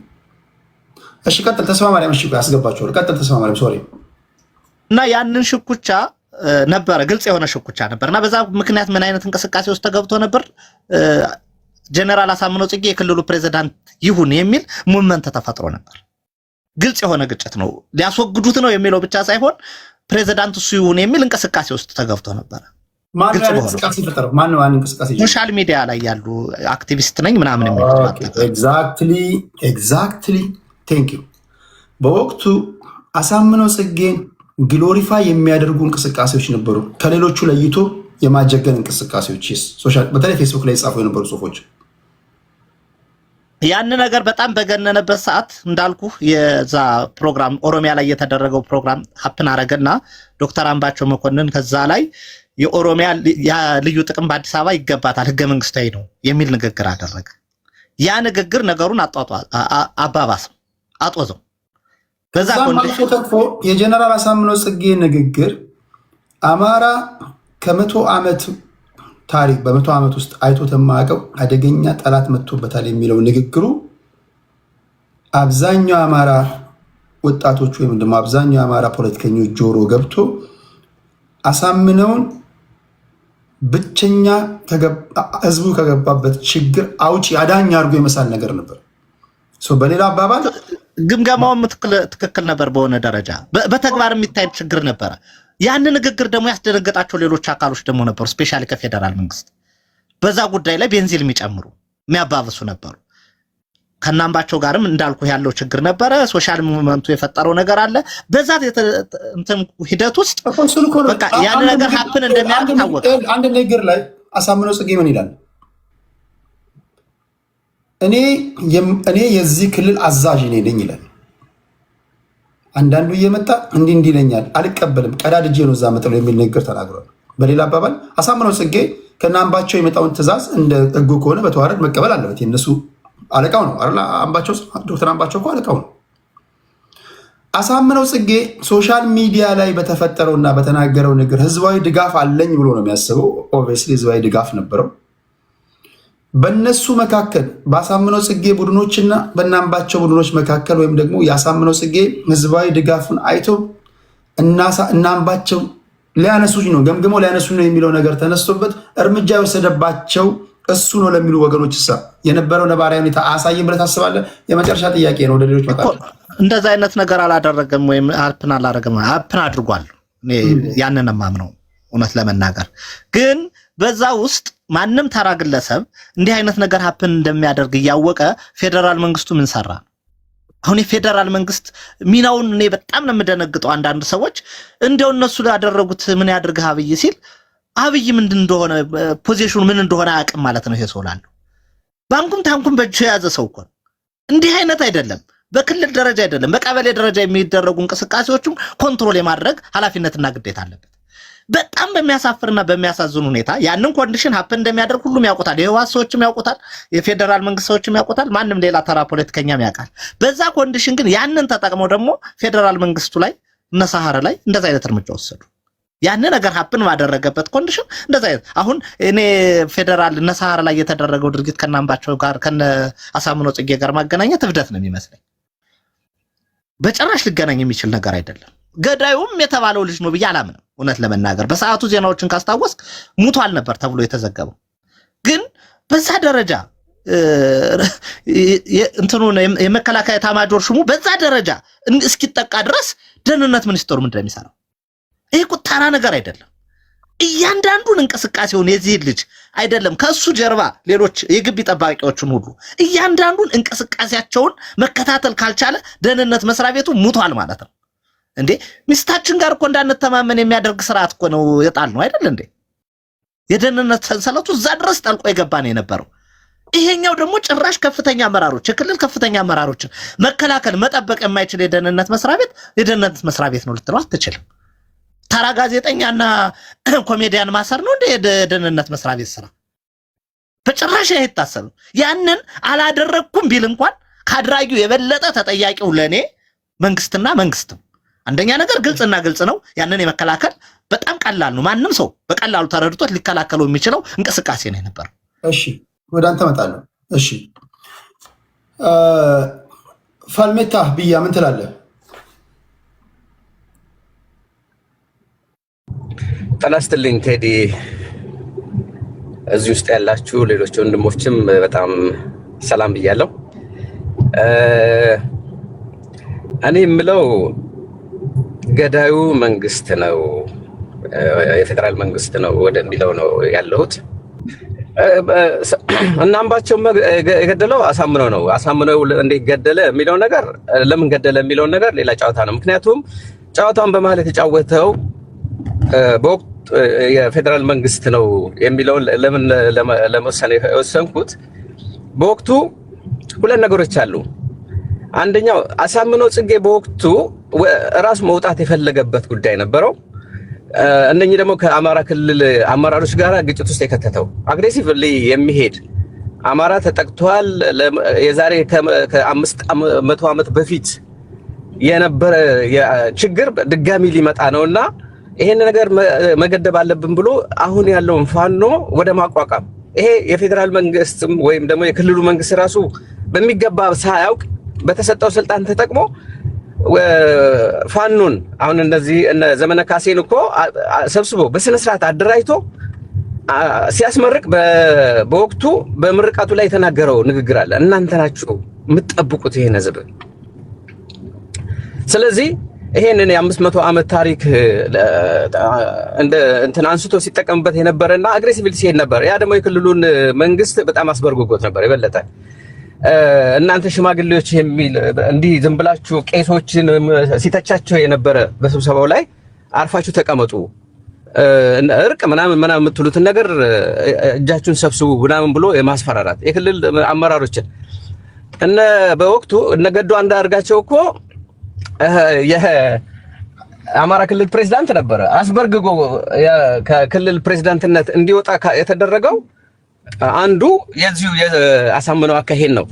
እሺ ቀጥል ተስፋ ማርያም። እሺ ቆይ አስገባቸዋለሁ። ቀጥል ተስፋ ማርያም። ሶሪ እና ያንን ሽኩቻ ነበረ፣ ግልጽ የሆነ ሽኩቻ ነበር። እና በዛ ምክንያት ምን አይነት እንቅስቃሴ ውስጥ ተገብቶ ነበር? ጀነራል አሳምነው ጽጌ የክልሉ ፕሬዝዳንት ይሁን የሚል ሙቭመንት ተፈጥሮ ነበር። ግልጽ የሆነ ግጭት ነው። ሊያስወግዱት ነው የሚለው ብቻ ሳይሆን ፕሬዝዳንት እሱ ይሁን የሚል እንቅስቃሴ ውስጥ ተገብቶ ነበር። ሶሻል ሚዲያ ላይ ያሉ አክቲቪስት ነኝ ምናምን የሚሉት ኤግዛክትሊ ቴንክ ዩ። በወቅቱ አሳምነው ጽጌን ግሎሪፋይ የሚያደርጉ እንቅስቃሴዎች ነበሩ። ከሌሎቹ ለይቶ የማጀገን እንቅስቃሴዎች በተለይ ፌስቡክ ላይ የጻፉ የነበሩ ጽሁፎች ያን ነገር በጣም በገነነበት ሰዓት እንዳልኩ የዛ ፕሮግራም ኦሮሚያ ላይ የተደረገው ፕሮግራም ሀፕን አረገና ዶክተር አምባቸው መኮንን ከዛ ላይ የኦሮሚያ ልዩ ጥቅም በአዲስ አበባ ይገባታል፣ ህገ መንግስታዊ ነው የሚል ንግግር አደረገ። ያ ንግግር ነገሩን አባባሰው፣ አጦዘው። በዛ ኮንዲሽን የጀነራል አሳምነው ጽጌ ንግግር አማራ ከ100 ዓመት ታሪክ በ100 ዓመት ውስጥ አይቶ የማያውቀው አደገኛ ጠላት መጥቶበታል የሚለው ንግግሩ አብዛኛው አማራ ወጣቶች ወይም ደግሞ አብዛኛው አማራ ፖለቲከኞች ጆሮ ገብቶ አሳምነውን ብቸኛ ህዝቡ ከገባበት ችግር አውጪ አዳኝ አድርጎ የመሳል ነገር ነበር። በሌላ አባባል ግምገማውም ትክክል ነበር። በሆነ ደረጃ በተግባር የሚታይ ችግር ነበረ። ያን ንግግር ደግሞ ያስደነገጣቸው ሌሎች አካሎች ደግሞ ነበሩ። ስፔሻሊ ከፌደራል መንግስት በዛ ጉዳይ ላይ ቤንዚል የሚጨምሩ የሚያባብሱ ነበሩ። ከናምባቸው ጋርም እንዳልኩ ያለው ችግር ነበረ። ሶሻል ሙቭመንቱ የፈጠረው ነገር አለ። በዛ እንትን ሂደት ውስጥ በቃ ያን ነገር ሀፕን እንደሚያደርግ ታወቀ። አንድ ነገር ላይ አሳምነው ጽጌ ምን ይላል? እኔ የዚህ ክልል አዛዥ ነኝ ይላል። አንዳንዱ እየመጣ እንዲህ ይለኛል፣ አልቀበልም፣ ቀዳድጄ ነው እዛ መጥለው የሚል ንግግር ተናግሯል። በሌላ አባባል አሳምነው ጽጌ ከናምባቸው የመጣውን ትእዛዝ እንደ ህጉ ከሆነ በተዋረድ መቀበል አለበት። የነሱ አለቃው ነው አይደል? አምባቸው ዶክተር አምባቸው እኮ አለቃው ነው። አሳምነው ጽጌ ሶሻል ሚዲያ ላይ በተፈጠረውና በተናገረው ንግግር ህዝባዊ ድጋፍ አለኝ ብሎ ነው የሚያስበው። ኦብቪየስሊ ህዝባዊ ድጋፍ ነበረው። በነሱ መካከል በአሳምነው ጽጌ ቡድኖችና በናምባቸው ቡድኖች መካከል ወይም ደግሞ የአሳምነው ጽጌ ህዝባዊ ድጋፉን አይቶ እናምባቸው ሊያነሱኝ ነው ገምግመው ሊያነሱኝ ነው የሚለው ነገር ተነስቶበት እርምጃ የወሰደባቸው እሱ ነው ለሚሉ ወገኖች ሳ የነበረው ነባራዊ ሁኔታ አሳይም ብለህ ታስባለህ? የመጨረሻ ጥያቄ ነው። ወደ ሌሎች መጣ። እንደዛ አይነት ነገር አላደረገም ወይም አፕን አላደረገም። አፕን አድርጓል። ያንን ማምነው እውነት ለመናገር ግን በዛ ውስጥ ማንም ተራ ግለሰብ እንዲህ አይነት ነገር ሀፕን እንደሚያደርግ እያወቀ ፌደራል መንግስቱ ምን ሰራ? አሁን የፌደራል መንግስት ሚናውን እኔ በጣም ነው የምደነግጠው። አንዳንድ ሰዎች እንደው እነሱ ያደረጉት ምን ያድርግህ አብይ ሲል አብይ ምንድን እንደሆነ ፖዚሽኑ ምን እንደሆነ አያውቅም ማለት ነው። ይሄ ሰው ላለው ባንኩም ታንኩም በእጁ የያዘ ሰው እኮ እንዲህ አይነት አይደለም። በክልል ደረጃ አይደለም በቀበሌ ደረጃ የሚደረጉ እንቅስቃሴዎችም ኮንትሮል የማድረግ ኃላፊነትና ግዴታ አለበት። በጣም በሚያሳፍርና በሚያሳዝን ሁኔታ ያንን ኮንዲሽን ሀፕን እንደሚያደርግ ሁሉም ያውቁታል። የህወሓት ሰዎችም ያውቁታል፣ የፌደራል መንግስት ሰዎችም ያውቁታል፣ ማንም ሌላ ተራ ፖለቲከኛም ያውቃል። በዛ ኮንዲሽን ግን ያንን ተጠቅመው ደግሞ ፌደራል መንግስቱ ላይ እነ ሰሃረ ላይ እንደዛ አይነት እርምጃ ወሰዱ። ያን ነገር ሀፕን ባደረገበት ኮንዲሽን እንደዛ አይነት አሁን እኔ ፌደራል እነ ሰሃረ ላይ የተደረገው ድርጊት ከናምባቸው ጋር ከነ አሳምነው ጽጌ ጋር ማገናኘት እብደት ነው የሚመስለኝ። በጭራሽ ሊገናኝ የሚችል ነገር አይደለም። ገዳዩም የተባለው ልጅ ነው ብዬ አላምንም። እውነት ለመናገር በሰዓቱ ዜናዎችን ካስታወስክ ሙቷል ነበር ተብሎ የተዘገበው። ግን በዛ ደረጃ እንትኑን የመከላከያ ኤታማዦር ሹሙ በዛ ደረጃ እስኪጠቃ ድረስ ደህንነት ሚኒስትሩ ምንድን ነው የሚሰራው? ይሄ ቁጣና ነገር አይደለም። እያንዳንዱን እንቅስቃሴውን የዚህ ልጅ አይደለም ከሱ ጀርባ ሌሎች የግቢ ጠባቂዎችን ሁሉ እያንዳንዱን እንቅስቃሴያቸውን መከታተል ካልቻለ ደህንነት መስሪያ ቤቱ ሙቷል ማለት ነው። እንዴ ሚስታችን ጋር እኮ እንዳንተማመን የሚያደርግ ስርዓት እኮ ነው የጣል ነው አይደል እንዴ? የደህንነት ሰንሰለቱ እዛ ድረስ ጠልቆ የገባ ነው የነበረው። ይሄኛው ደግሞ ጭራሽ ከፍተኛ አመራሮች የክልል ከፍተኛ አመራሮችን መከላከል መጠበቅ የማይችል የደህንነት መስሪያ ቤት የደህንነት መስሪያ ቤት ነው ልትለው አትችልም። ተራ ጋዜጠኛና ኮሜዲያን ማሰር ነው እንደ የደህንነት መስሪያ ቤት ስራ? በጭራሽ አይታሰብም። ያንን አላደረኩም ቢል እንኳን ካድራጊው የበለጠ ተጠያቂው ለኔ መንግስትና መንግስትም። አንደኛ ነገር ግልጽና ግልጽ ነው። ያንን የመከላከል በጣም ቀላል ነው። ማንም ሰው በቀላሉ ተረድቶት ሊከላከለው የሚችለው እንቅስቃሴ ነው የነበረው። እሺ ወደ አንተ መጣለሁ። እሺ ፋልሜታ ብያ ምን ትላለህ? ጤና ይስጥልኝ ቴዲ፣ እዚህ ውስጥ ያላችሁ ሌሎች ወንድሞችም በጣም ሰላም ብያለሁ። እኔ የምለው ገዳዩ መንግስት ነው የፌደራል መንግስት ነው ወደሚለው ነው ያለሁት። እና አምባቸው የገደለው አሳምነው ነው። አሳምነው እንዴት ገደለ የሚለው ነገር ለምን ገደለ የሚለው ነገር ሌላ ጨዋታ ነው። ምክንያቱም ጨዋታውን በመሀል የተጫወተው በወቅቱ የፌደራል መንግስት ነው የሚለው ለምን ለመወሰን የወሰንኩት በወቅቱ ሁለት ነገሮች አሉ። አንደኛው አሳምነው ጽጌ በወቅቱ ራሱ መውጣት የፈለገበት ጉዳይ ነበረው። እነኚህ ደግሞ ከአማራ ክልል አመራሮች ጋር ግጭት ውስጥ የከተተው አግሬሲቭሊ የሚሄድ አማራ ተጠቅቷል። የዛሬ ከ500 ዓመት በፊት የነበረ ችግር ድጋሚ ሊመጣ ነውና ይሄን ነገር መገደብ አለብን ብሎ አሁን ያለውን ፋኖ ወደ ማቋቋም ይሄ የፌደራል መንግስትም ወይም ደግሞ የክልሉ መንግስት ራሱ በሚገባ ሳያውቅ በተሰጠው ስልጣን ተጠቅሞ ፋኖን አሁን እነዚህ ዘመነ ካሴን እኮ ሰብስቦ በስነ ስርዓት አደራጅቶ ሲያስመርቅ በወቅቱ በምርቃቱ ላይ የተናገረው ንግግር አለ። እናንተ ናችሁ የምትጠብቁት ይሄን ህዝብ። ስለዚህ ይሄንን የ500 ዓመት ታሪክ እንትን አንስቶ ሲጠቀምበት የነበረና አግሬሲቭሊ ሲሄድ ነበር። ያ ደግሞ የክልሉን መንግስት በጣም አስበርግጎት ነበር የበለጠ። እናንተ ሽማግሌዎች የሚል እንዲህ ዝም ብላችሁ ቄሶችን ሲተቻቸው የነበረ በስብሰባው ላይ አርፋችሁ ተቀመጡ፣ እርቅ ምናምን የምትሉትን ነገር እጃችሁን ሰብስቡ ምናምን ብሎ የማስፈራራት የክልል አመራሮችን በወቅቱ ገዱ አንዳርጋቸው እኮ የአማራ ክልል ፕሬዝዳንት ነበረ። አስበርግጎ ከክልል ፕሬዝዳንትነት እንዲወጣ የተደረገው አንዱ የዚሁ የአሳምነው አካሄድ ነው።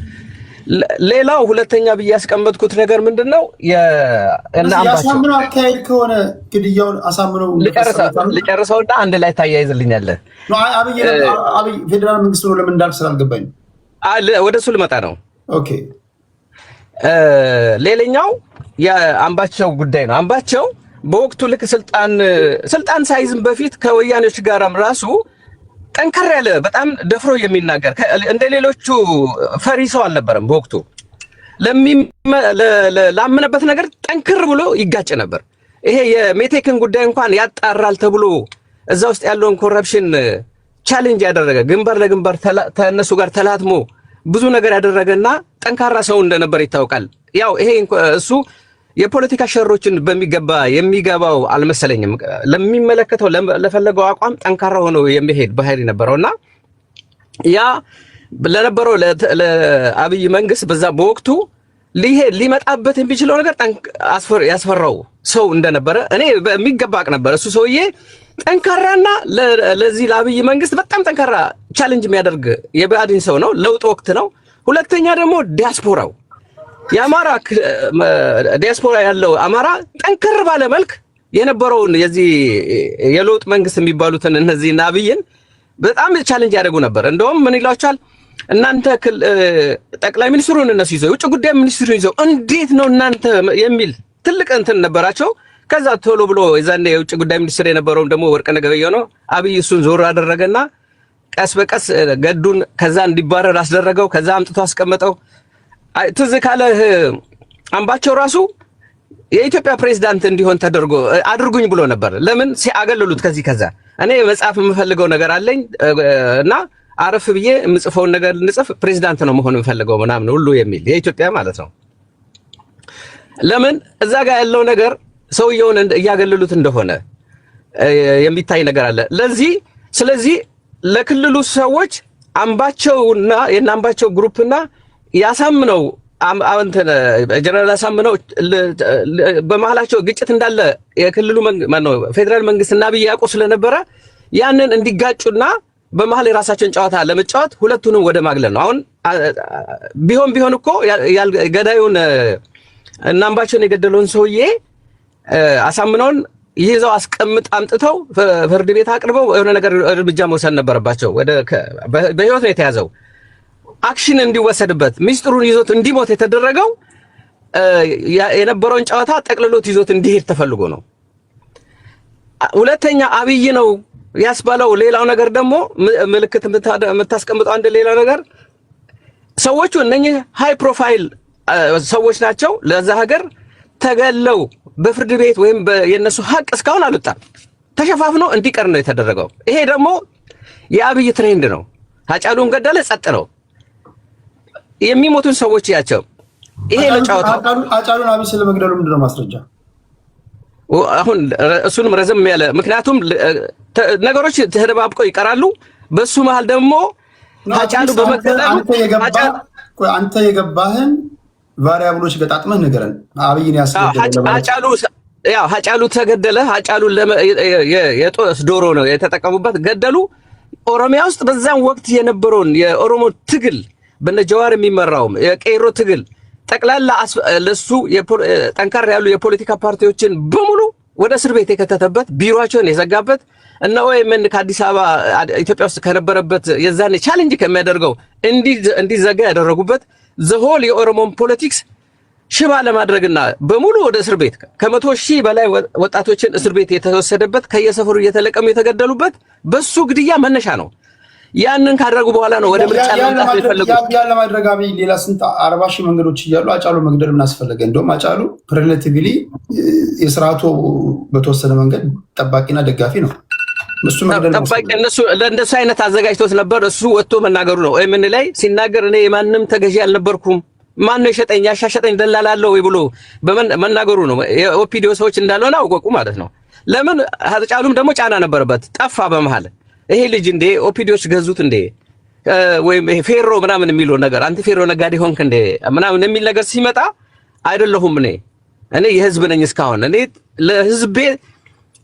ሌላው ሁለተኛ ብዬ ያስቀመጥኩት ነገር ምንድነው የአሳምነው አካሄድ ከሆነ ግድያውን አሳምነው ልጨርሰውና አንድ ላይ ታያይዝልኛለህ። አብይ ፌደራል መንግስት ነው ለምን እንዳልክ ስላልገባኝ ወደሱ ልመጣ ነው። ኦኬ ሌላኛው የአምባቸው ጉዳይ ነው። አምባቸው በወቅቱ ልክ ስልጣን ሳይዝም በፊት ከወያኔዎች ጋርም ራሱ ጠንከር ያለ በጣም ደፍሮ የሚናገር እንደ ሌሎቹ ፈሪ ሰው አልነበረም። በወቅቱ ላመነበት ነገር ጠንክር ብሎ ይጋጭ ነበር። ይሄ የሜቴክን ጉዳይ እንኳን ያጣራል ተብሎ እዛ ውስጥ ያለውን ኮረፕሽን ቻሌንጅ ያደረገ ግንባር ለግንባር ተነሱ ጋር ተላትሞ ብዙ ነገር ያደረገና ጠንካራ ሰው እንደነበር ይታወቃል። ያው ይሄ እሱ የፖለቲካ ሸሮችን በሚገባ የሚገባው አልመሰለኝም። ለሚመለከተው ለፈለገው አቋም ጠንካራ ሆኖ የሚሄድ ባህሪ ነበረውና ያ ለነበረው ለአብይ መንግስት በዛ በወቅቱ ሊመጣበት የሚችለው ነገር ያስፈራው ሰው እንደነበረ እኔ በሚገባ አውቅ ነበር። እሱ ሰውዬ ጠንካራና ለዚህ ለአብይ መንግስት በጣም ጠንካራ ቻሌንጅ የሚያደርግ የብአዴን ሰው ነው። ለውጥ ወቅት ነው። ሁለተኛ ደግሞ ዲያስፖራው የአማራ ዲያስፖራ ያለው አማራ ጠንከር ባለ መልክ የነበረውን የዚህ የለውጥ መንግስት የሚባሉትን እነዚህና አብይን በጣም ቻሌንጅ ያደርጉ ነበር። እንደውም ምን ይላቸዋል? እናንተ ጠቅላይ ሚኒስትሩን እነሱ ይዘው የውጭ ጉዳይ ሚኒስትሩን ይዘው እንዴት ነው እናንተ የሚል ትልቅ እንትን ነበራቸው። ከዛ ቶሎ ብሎ የዛኔ የውጭ ጉዳይ ሚኒስትር የነበረው ደግሞ ወርቅነህ ገበየሁ ነው። አብይ እሱን ዞር አደረገና ቀስ በቀስ ገዱን ከዛ እንዲባረር አስደረገው። ከዛ አምጥቶ አስቀመጠው። ትዝ ካለህ አምባቸው ራሱ የኢትዮጵያ ፕሬዝዳንት እንዲሆን ተደርጎ አድርጉኝ ብሎ ነበር። ለምን ሲያገለሉት ከዛ እኔ መጽሐፍ የምፈልገው ነገር አለኝ እና አረፍ ብዬ የምጽፈውን ነገር ልንጽፍ ፕሬዝዳንት ነው መሆን የምፈልገው ምናምን ሁሉ የሚል የኢትዮጵያ ማለት ነው። ለምን እዛ ጋር ያለው ነገር ሰውየውን እያገለሉት እንደሆነ የሚታይ ነገር አለ። ስለዚህ ለክልሉ ሰዎች አምባቸውና የአምባቸው ግሩፕና ያሳምነው ጀነራል አሳምነው በመሃላቸው ግጭት እንዳለ የክልሉ ፌደራል መንግስትና አብይ ያውቁ ስለነበረ ያንን እንዲጋጩና በመሃል የራሳቸውን ጨዋታ ለመጫወት ሁለቱንም ወደ ማግለል ነው። አሁን ቢሆን እኮ ገዳዩን እና አምባቸውን የገደለውን ሰውዬ አሳምነውን ይዘው አምጥተው ፍርድ ቤት አቅርበው የሆነ ነገር እርምጃ መውሰድ ነበረባቸው። በህይወት ነው የተያዘው። አክሽን እንዲወሰድበት ሚስጥሩን ይዞት እንዲሞት የተደረገው የነበረውን ጨዋታ ጠቅልሎት ይዞት እንዲሄድ ተፈልጎ ነው። ሁለተኛ አብይ ነው ያስባለው። ሌላው ነገር ደግሞ ምልክት የምታስቀምጠው አንድ ሌላ ነገር ሰዎቹ እነኚህ ሃይ ፕሮፋይል ሰዎች ናቸው። ለዛ ሀገር ተገለው በፍርድ ቤት ወይም የነሱ ሀቅ እስካሁን አልወጣም። ተሸፋፍኖ እንዲቀር ነው የተደረገው። ይሄ ደግሞ የአብይ ትሬንድ ነው። ሃጫሉን ገደለ፣ ጸጥ ነው። የሚሞቱን ሰዎች ያቸው ይሄ ነው ጫወታው። ሃጫሉን አብይ ስለመግደሉ ምንድነው ማስረጃ? አሁን እሱንም ረዘም ያለ ምክንያቱም ነገሮች ተደባብቀው ይቀራሉ። በሱ መሃል ደግሞ ሃጫሉ በመገደሉ አንተ የገባህን ቫሪያብሎች ገጣጥመህ ንገረን። አብይን ያስገደለ ሃጫሉ ተገደለ። ሃጫሉ የጦስ ዶሮ ነው የተጠቀሙበት፣ ገደሉ። ኦሮሚያ ውስጥ በዛን ወቅት የነበረውን የኦሮሞ ትግል በነጀዋር የሚመራው የቄሮ ትግል ጠቅላላ ለሱ ጠንካራ ያሉ የፖለቲካ ፓርቲዎችን በሙሉ ወደ እስር ቤት የከተተበት፣ ቢሮአቸውን የዘጋበት እና ወይምን ከአዲስ አበባ ኢትዮጵያ ውስጥ ከነበረበት የዛኔ ቻሌንጅ ከሚያደርገው እንዲዘጋ ያደረጉበት ዘሆል የኦሮሞን ፖለቲክስ ሽባ ለማድረግና በሙሉ ወደ እስር ቤት ከ100,000 በላይ ወጣቶችን እስር ቤት የተወሰደበት ከየሰፈሩ እየተለቀሙ የተገደሉበት በሱ ግድያ መነሻ ነው። ያንን ካደረጉ በኋላ ነው ወደ ምርጫ ለመምጣት የፈለጉት። ያን ለማድረግ አብይ ሌላ ስንት 40,000 መንገዶች እያሉ ሃጫሉ መግደል ምን አስፈለገ? እንደውም ሃጫሉ ሪሌቲቭሊ የስርዓቱ በተወሰነ መንገድ ጠባቂና ደጋፊ ነው። እሱ መግደል ጠባቂ ለእንደሱ አይነት አዘጋጅቶት ነበር። እሱ ወጥቶ መናገሩ ነው። ምን ላይ ሲናገር እኔ የማንም ተገዢ አልነበርኩም፣ ማን ነው የሸጠኝ ያሻሸጠኝ ደላላለው ወይ ብሎ መናገሩ ነው። የኦፒዲዮ ሰዎች እንዳልሆነ አውቀቁ ማለት ነው። ለምን ሃጫሉም ደግሞ ጫና ነበረበት፣ ጠፋ በመሃል ይሄ ልጅ እንደ ኦፒዲዮች ገዙት እንደ ወይም ይሄ ፌሮ ምናምን የሚለው ነገር አንተ ፌሮ ነጋዴ ሆንክ እንደ ምናምን የሚል ነገር ሲመጣ አይደለሁም እኔ የህዝብ ነኝ፣ እስካሁን እኔ ለህዝቤ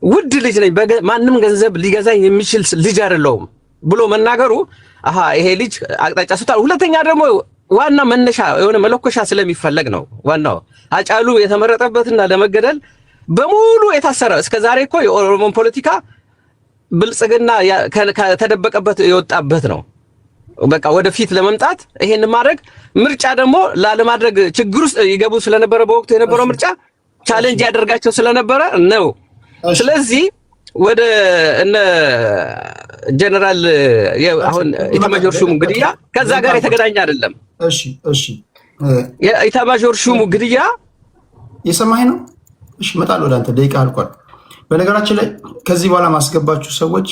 ውድ ልጅ ነኝ፣ ማንም ገንዘብ ሊገዛኝ የሚችል ልጅ አይደለሁም ብሎ መናገሩ ይሄ ልጅ አቅጣጫ ስቷል። ሁለተኛ ደግሞ ዋና መነሻ የሆነ መለኮሻ ስለሚፈለግ ነው። ዋናው ሃጫሉ የተመረጠበትና ለመገደል በሙሉ የታሰረ እስከዛሬ እኮ የኦሮሞን ፖለቲካ ብልጽግና ከተደበቀበት የወጣበት ነው። በቃ ወደፊት ለመምጣት ይሄን ማድረግ ምርጫ ደግሞ ላለማድረግ ችግር ውስጥ ይገቡ ስለነበረ በወቅቱ የነበረው ምርጫ ቻሌንጅ ያደርጋቸው ስለነበረ ነው። ስለዚህ ወደ እነ ጀነራል አሁን ኢታማዦር ሹሙ ግድያ ከዛ ጋር የተገናኘ አይደለም። እሺ የኢታማዦር ሹሙ ግድያ የሰማኸኝ ነው። እሺ እመጣለሁ ወደ አንተ፣ ደቂቃ አልቋል። በነገራችን ላይ ከዚህ በኋላ ማስገባችሁ ሰዎች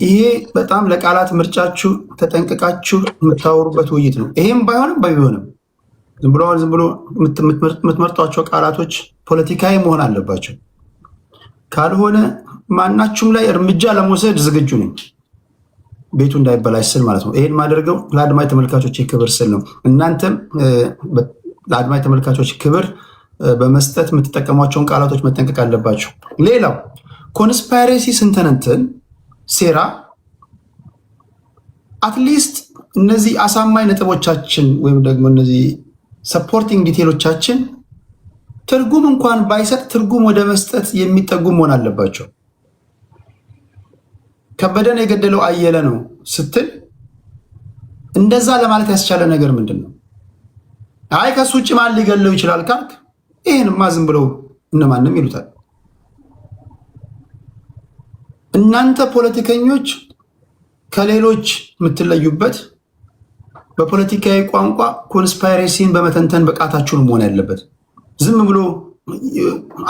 ይሄ በጣም ለቃላት ምርጫችሁ ተጠንቅቃችሁ የምታወሩበት ውይይት ነው። ይሄም ባይሆንም ዝም ብሎ የምትመርጧቸው ቃላቶች ፖለቲካዊ መሆን አለባቸው። ካልሆነ ማናችሁም ላይ እርምጃ ለመውሰድ ዝግጁ ነኝ። ቤቱ እንዳይበላሽ ስል ማለት ነው። ይሄን ማደርገው ለአድማጭ ተመልካቾች ክብር ስል ነው። እናንተም ለአድማጭ ተመልካቾች ክብር በመስጠት የምትጠቀሟቸውን ቃላቶች መጠንቀቅ አለባቸው። ሌላው ኮንስፓይሬሲ ስንተነትን ሴራ አትሊስት እነዚህ አሳማኝ ነጥቦቻችን ወይም ደግሞ እነዚህ ሰፖርቲንግ ዲቴሎቻችን ትርጉም እንኳን ባይሰጥ ትርጉም ወደ መስጠት የሚጠጉ መሆን አለባቸው። ከበደን የገደለው አየለ ነው ስትል እንደዛ ለማለት ያስቻለ ነገር ምንድን ነው? አይ ከሱ ውጭ ማን ሊገለው ይችላል ካልክ ይሄንማ ዝም ብለው እነማንም ይሉታል። እናንተ ፖለቲከኞች ከሌሎች የምትለዩበት በፖለቲካዊ ቋንቋ ኮንስፓይሬሲን በመተንተን ብቃታችሁን መሆን ያለበት። ዝም ብሎ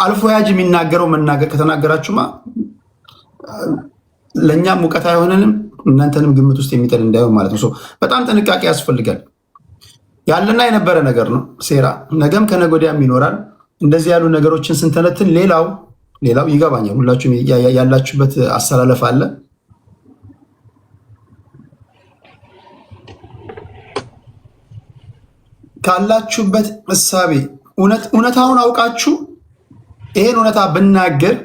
አልፎ ያጅ የሚናገረው መናገር ከተናገራችሁማ ለእኛም ሙቀት አይሆነንም፣ እናንተንም ግምት ውስጥ የሚጥል እንዳይሆን ማለት ነው። በጣም ጥንቃቄ ያስፈልጋል። ያለና የነበረ ነገር ነው ሴራ። ነገም ከነገ ወዲያም ይኖራል። እንደዚህ ያሉ ነገሮችን ስንተነትን ሌላው ይገባኛል። ሁላችሁም ያላችሁበት አሰላለፍ አለ። ካላችሁበት እሳቤ እውነታውን አውቃችሁ ይሄን እውነታ ብናገር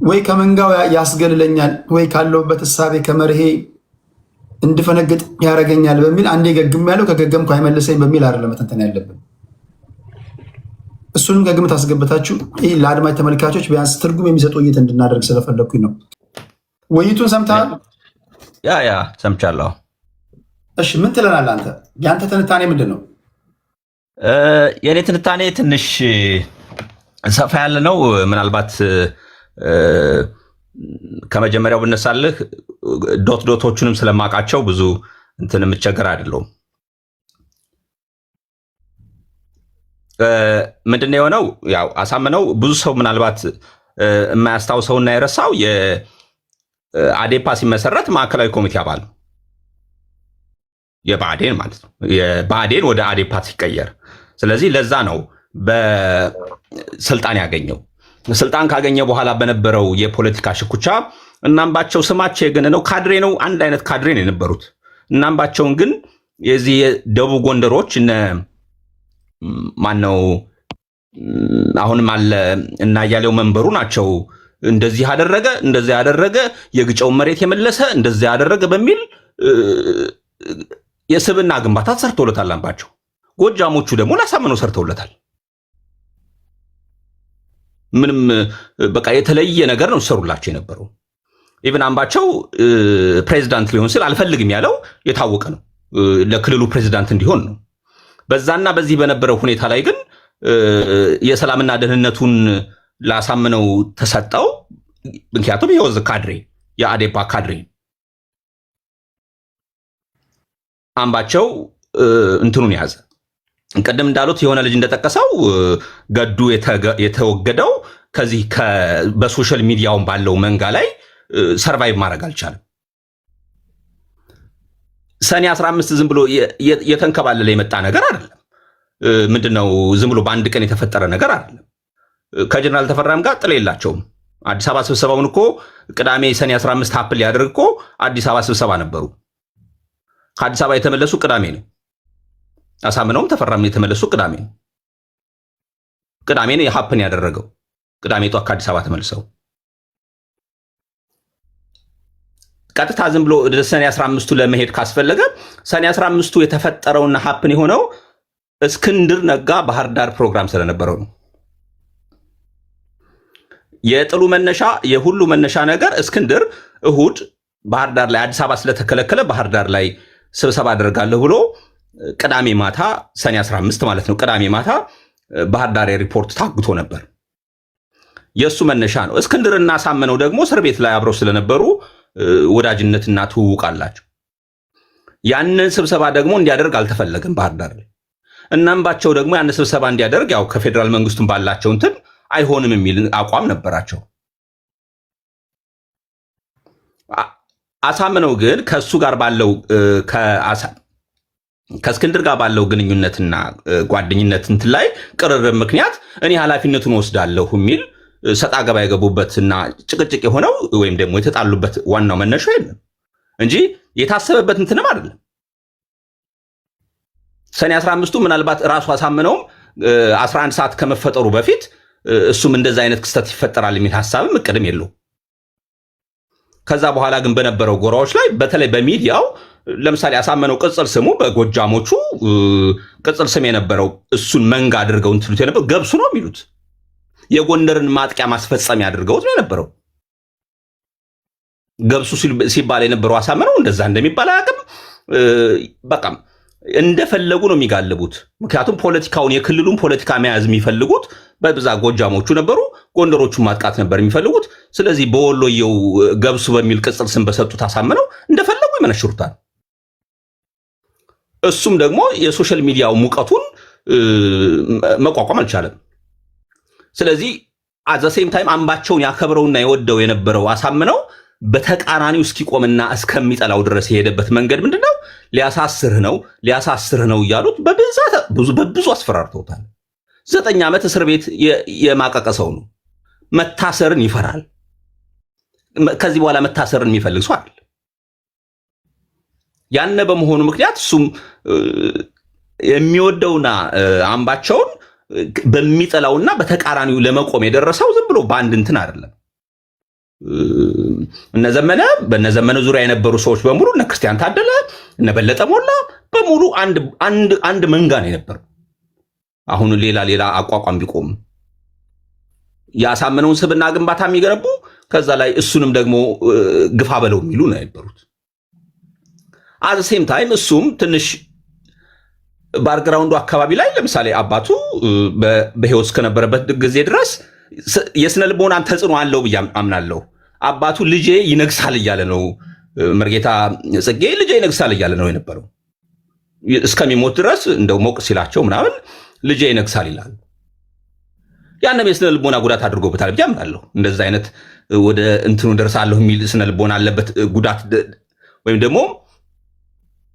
ወይ ከመንጋው ያስገልለኛል ወይ ካለውበት እሳቤ ከመርሄ እንድፈነግጥ ያደርገኛል በሚል አንዴ ገግም ያለው ከገገምኩ አይመልሰኝ በሚል አይደለም መተንተን ያለብን። እሱንም ከግምት አስገብታችሁ ይህ ለአድማጭ ተመልካቾች ቢያንስ ትርጉም የሚሰጥ ውይይት እንድናደርግ ስለፈለግኩኝ ነው። ውይይቱን ሰምተሃል? ያ ሰምቻለሁ። እሺ ምን ትለናል አንተ? የአንተ ትንታኔ ምንድን ነው? የእኔ ትንታኔ ትንሽ ሰፋ ያለ ነው። ምናልባት ከመጀመሪያው ብነሳልህ ዶቶቹንም ስለማውቃቸው ብዙ እንትን የምቸገር አይደለሁም። ምንድነው የሆነው? ያው አሳምነው ብዙ ሰው ምናልባት የማያስታውሰውና የረሳው የአዴፓ ሲመሰረት ማዕከላዊ ኮሚቴ አባል ነው። የብአዴን ማለት ነው። የብአዴን ወደ አዴፓ ሲቀየር፣ ስለዚህ ለዛ ነው በስልጣን ያገኘው። ስልጣን ካገኘ በኋላ በነበረው የፖለቲካ ሽኩቻ እናምባቸው ስማቸው የገነነው ካድሬ ነው። አንድ አይነት ካድሬ ነው የነበሩት። እናምባቸውን ግን የዚህ የደቡብ ጎንደሮች እነ ማነው አሁንም አለ እና ያለው መንበሩ ናቸው እንደዚህ አደረገ እንደዚህ ያደረገ የግጨውን መሬት የመለሰ እንደዚህ ያደረገ በሚል የስብና ግንባታ ሰርተውለታል አምባቸው። ጎጃሞቹ ደግሞ ላሳምነው ሰርተውለታል። ምንም በቃ የተለየ ነገር ነው ሰሩላቸው የነበረው። ኢቭን አምባቸው ፕሬዚዳንት ሊሆን ሲል አልፈልግም ያለው የታወቀ ነው። ለክልሉ ፕሬዚዳንት እንዲሆን ነው። በዛና በዚህ በነበረው ሁኔታ ላይ ግን የሰላምና ደህንነቱን ላሳምነው ተሰጠው። ምክንያቱም የወዝ ካድሬ የአዴፓ ካድሬ አምባቸው እንትኑን ያዘ። ቀደም እንዳሉት የሆነ ልጅ እንደጠቀሰው ገዱ የተወገደው ከዚህ በሶሻል ሚዲያውን ባለው መንጋ ላይ ሰርቫይቭ ማድረግ አልቻለም። ሰኔ 15 ዝም ብሎ የተንከባለለ የመጣ ነገር አይደለም። ምንድነው ዝም ብሎ በአንድ ቀን የተፈጠረ ነገር አይደለም። ከጀነራል ተፈራም ጋር ጥል የላቸውም። አዲስ አበባ ስብሰባውን እኮ ቅዳሜ ሰኔ 15 ሀፕል ሊያደርግ እኮ አዲስ አበባ ስብሰባ ነበሩ። ከአዲስ አበባ የተመለሱ ቅዳሜ ነው። አሳምነውም ተፈራም የተመለሱ ቅዳሜ ነው። ቅዳሜ ነው የሀፕን ያደረገው። ቅዳሜ ጧት ከአዲስ አበባ ተመልሰው ቀጥታ ዝም ብሎ ወደ ሰኔ 15ቱ ለመሄድ ካስፈለገ ሰኔ 15ቱ የተፈጠረውና ሀፕን የሆነው እስክንድር ነጋ ባህር ዳር ፕሮግራም ስለነበረው ነው። የጥሉ መነሻ የሁሉ መነሻ ነገር እስክንድር እሁድ ባህር ዳር ላይ አዲስ አበባ ስለተከለከለ ባህር ዳር ላይ ስብሰባ አደርጋለሁ ብሎ ቅዳሜ ማታ ሰኔ 15 ማለት ነው ቅዳሜ ማታ ባህር ዳር ሪፖርት ታግቶ ነበር። የሱ መነሻ ነው። እስክንድርና አሳምነው ደግሞ እስር ቤት ላይ አብረው ስለነበሩ ወዳጅነትና ትውውቅ አላቸው። ያንን ስብሰባ ደግሞ እንዲያደርግ አልተፈለገም ባህር ዳር ላይ። እናምባቸው ደግሞ ያንን ስብሰባ እንዲያደርግ ያው ከፌደራል መንግስቱን ባላቸው እንትን አይሆንም የሚል አቋም ነበራቸው። አሳምነው ግን ከሱ ጋር ባለው ከእስክንድር ጋር ባለው ግንኙነትና ጓደኝነት እንትን ላይ ቅርርብ ምክንያት እኔ ኃላፊነቱን ወስዳለሁ የሚል ሰጣ ገባ የገቡበትና ጭቅጭቅ የሆነው ወይም ደግሞ የተጣሉበት ዋናው መነሻ የለም። እንጂ የታሰበበት እንትንም አይደለም። ሰኔ 15ቱ ምናልባት ራሱ አሳምነውም 11 ሰዓት ከመፈጠሩ በፊት እሱም እንደዛ አይነት ክስተት ይፈጠራል የሚል ሐሳብም እቅድም የለው። ከዛ በኋላ ግን በነበረው ጎራዎች ላይ በተለይ በሚዲያው ለምሳሌ አሳምነው ቅጽል ስሙ በጎጃሞቹ ቅጽል ስም የነበረው እሱን መንጋ አድርገው እንትሉት የነበረው ገብሱ ነው የሚሉት። የጎንደርን ማጥቂያ ማስፈጸሚያ አድርገውት ነው የነበረው። ገብሱ ሲባል የነበረው አሳምነው እንደዛ እንደሚባል አያውቅም። በቃ እንደፈለጉ ነው የሚጋልቡት። ምክንያቱም ፖለቲካውን የክልሉን ፖለቲካ መያዝ የሚፈልጉት በብዛት ጎጃሞቹ ነበሩ። ጎንደሮቹን ማጥቃት ነበር የሚፈልጉት። ስለዚህ በወሎየው ገብሱ በሚል ቅጽል ስም በሰጡት አሳምነው እንደፈለጉ ይመነሽሩታል። እሱም ደግሞ የሶሻል ሚዲያው ሙቀቱን መቋቋም አልቻለም። ስለዚህ አዘሴም ታይም አምባቸውን ያከብረውና የወደው የነበረው አሳምነው በተቃራኒው እስኪቆምና እስከሚጠላው ድረስ የሄደበት መንገድ ምንድነው? ሊያሳስርህ ነው እያሉት በብዙ አስፈራርተውታል። 9 ዓመት እስር ቤት የማቀቀ ሰው ነው። መታሰርን ይፈራል። ከዚህ በኋላ መታሰርን የሚፈልግ ሰው አይደል። ያነ በመሆኑ ምክንያት እሱም የሚወደውና አምባቸውን በሚጠላውና በተቃራኒው ለመቆም የደረሰው ዝም ብሎ በአንድ እንትን አይደለም። በነዘመነ ዙሪያ የነበሩ ሰዎች በሙሉ እነ ክርስቲያን ታደለ እነ በለጠ ሞላ በሙሉ አንድ መንጋ ነው የነበረው። አሁን ሌላ አቋቋም ቢቆም ያሳመነውን ስብና ግንባታ የሚገነቡ ከዛ ላይ እሱንም ደግሞ ግፋ በለው የሚሉ ነው የነበሩት። አዘሴም ታይም እሱም ትንሽ ባርግራውንዱ አካባቢ ላይ ለምሳሌ አባቱ በህይወት እስከነበረበት ጊዜ ድረስ የስነ ልቦናን ተጽዕኖ አለው ብዬ አምናለሁ። አባቱ ልጄ ይነግሳል እያለ ነው፣ መርጌታ ጽጌ ልጄ ይነግሳል እያለ ነው የነበረው። እስከሚሞት ድረስ እንደው ሞቅ ሲላቸው ምናምን ልጄ ይነግሳል ይላል። ያንም የስነ ልቦና ጉዳት አድርጎበታል ብዬ አምናለሁ። እንደዛ አይነት ወደ እንትኑ ደርሳለሁ የሚል ስነ ልቦና አለበት ጉዳት ወይም ደግሞ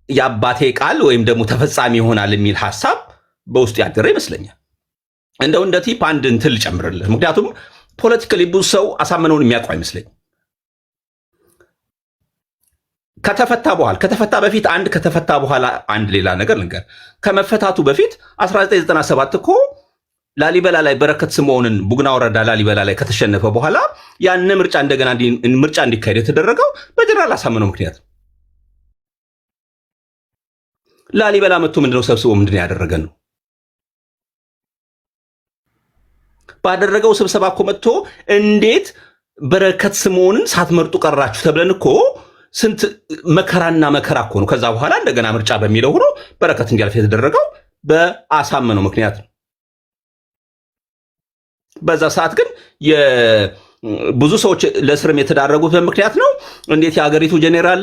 የአባቴ ቃል ወይም ደግሞ ተፈጻሚ ይሆናል የሚል ሐሳብ በውስጡ ያደረ ይመስለኛል። እንደው እንደ ቲፕ አንድ እንትን ልጨምርልህ። ምክንያቱም ፖለቲካሊ ብዙ ሰው አሳምነውን የሚያውቀው አይመስለኝም። ከተፈታ በፊት ከተፈታ በኋላ አንድ ሌላ ነገር ልንገር። ከመፈታቱ በፊት 1997 እኮ ላሊበላ ላይ በረከት ስምዖንን ቡግና ወረዳ ላሊበላ ላይ ከተሸነፈ በኋላ ያን ምርጫ እንደገና ምርጫ እንዲካሄድ የተደረገው በጀነራል አሳምነው ምክንያት ነው። ላሊበላ መጥቶ ምንድነው ሰብስቦ ምንድነው ያደረገን ነው? ባደረገው ስብሰባ እኮ መጥቶ እንዴት በረከት ስምዖንን ሳትመርጡ ቀራችሁ ተብለን እኮ ስንት መከራና መከራ እኮ ነው። ከዛ በኋላ እንደገና ምርጫ በሚለው ሆኖ በረከት እንዲያልፍ የተደረገው በአሳምነው ምክንያት ነው። በዛ ሰዓት ግን ብዙ ሰዎች ለእስርም የተዳረጉት በምክንያት ነው። እንዴት የሀገሪቱ ጄኔራል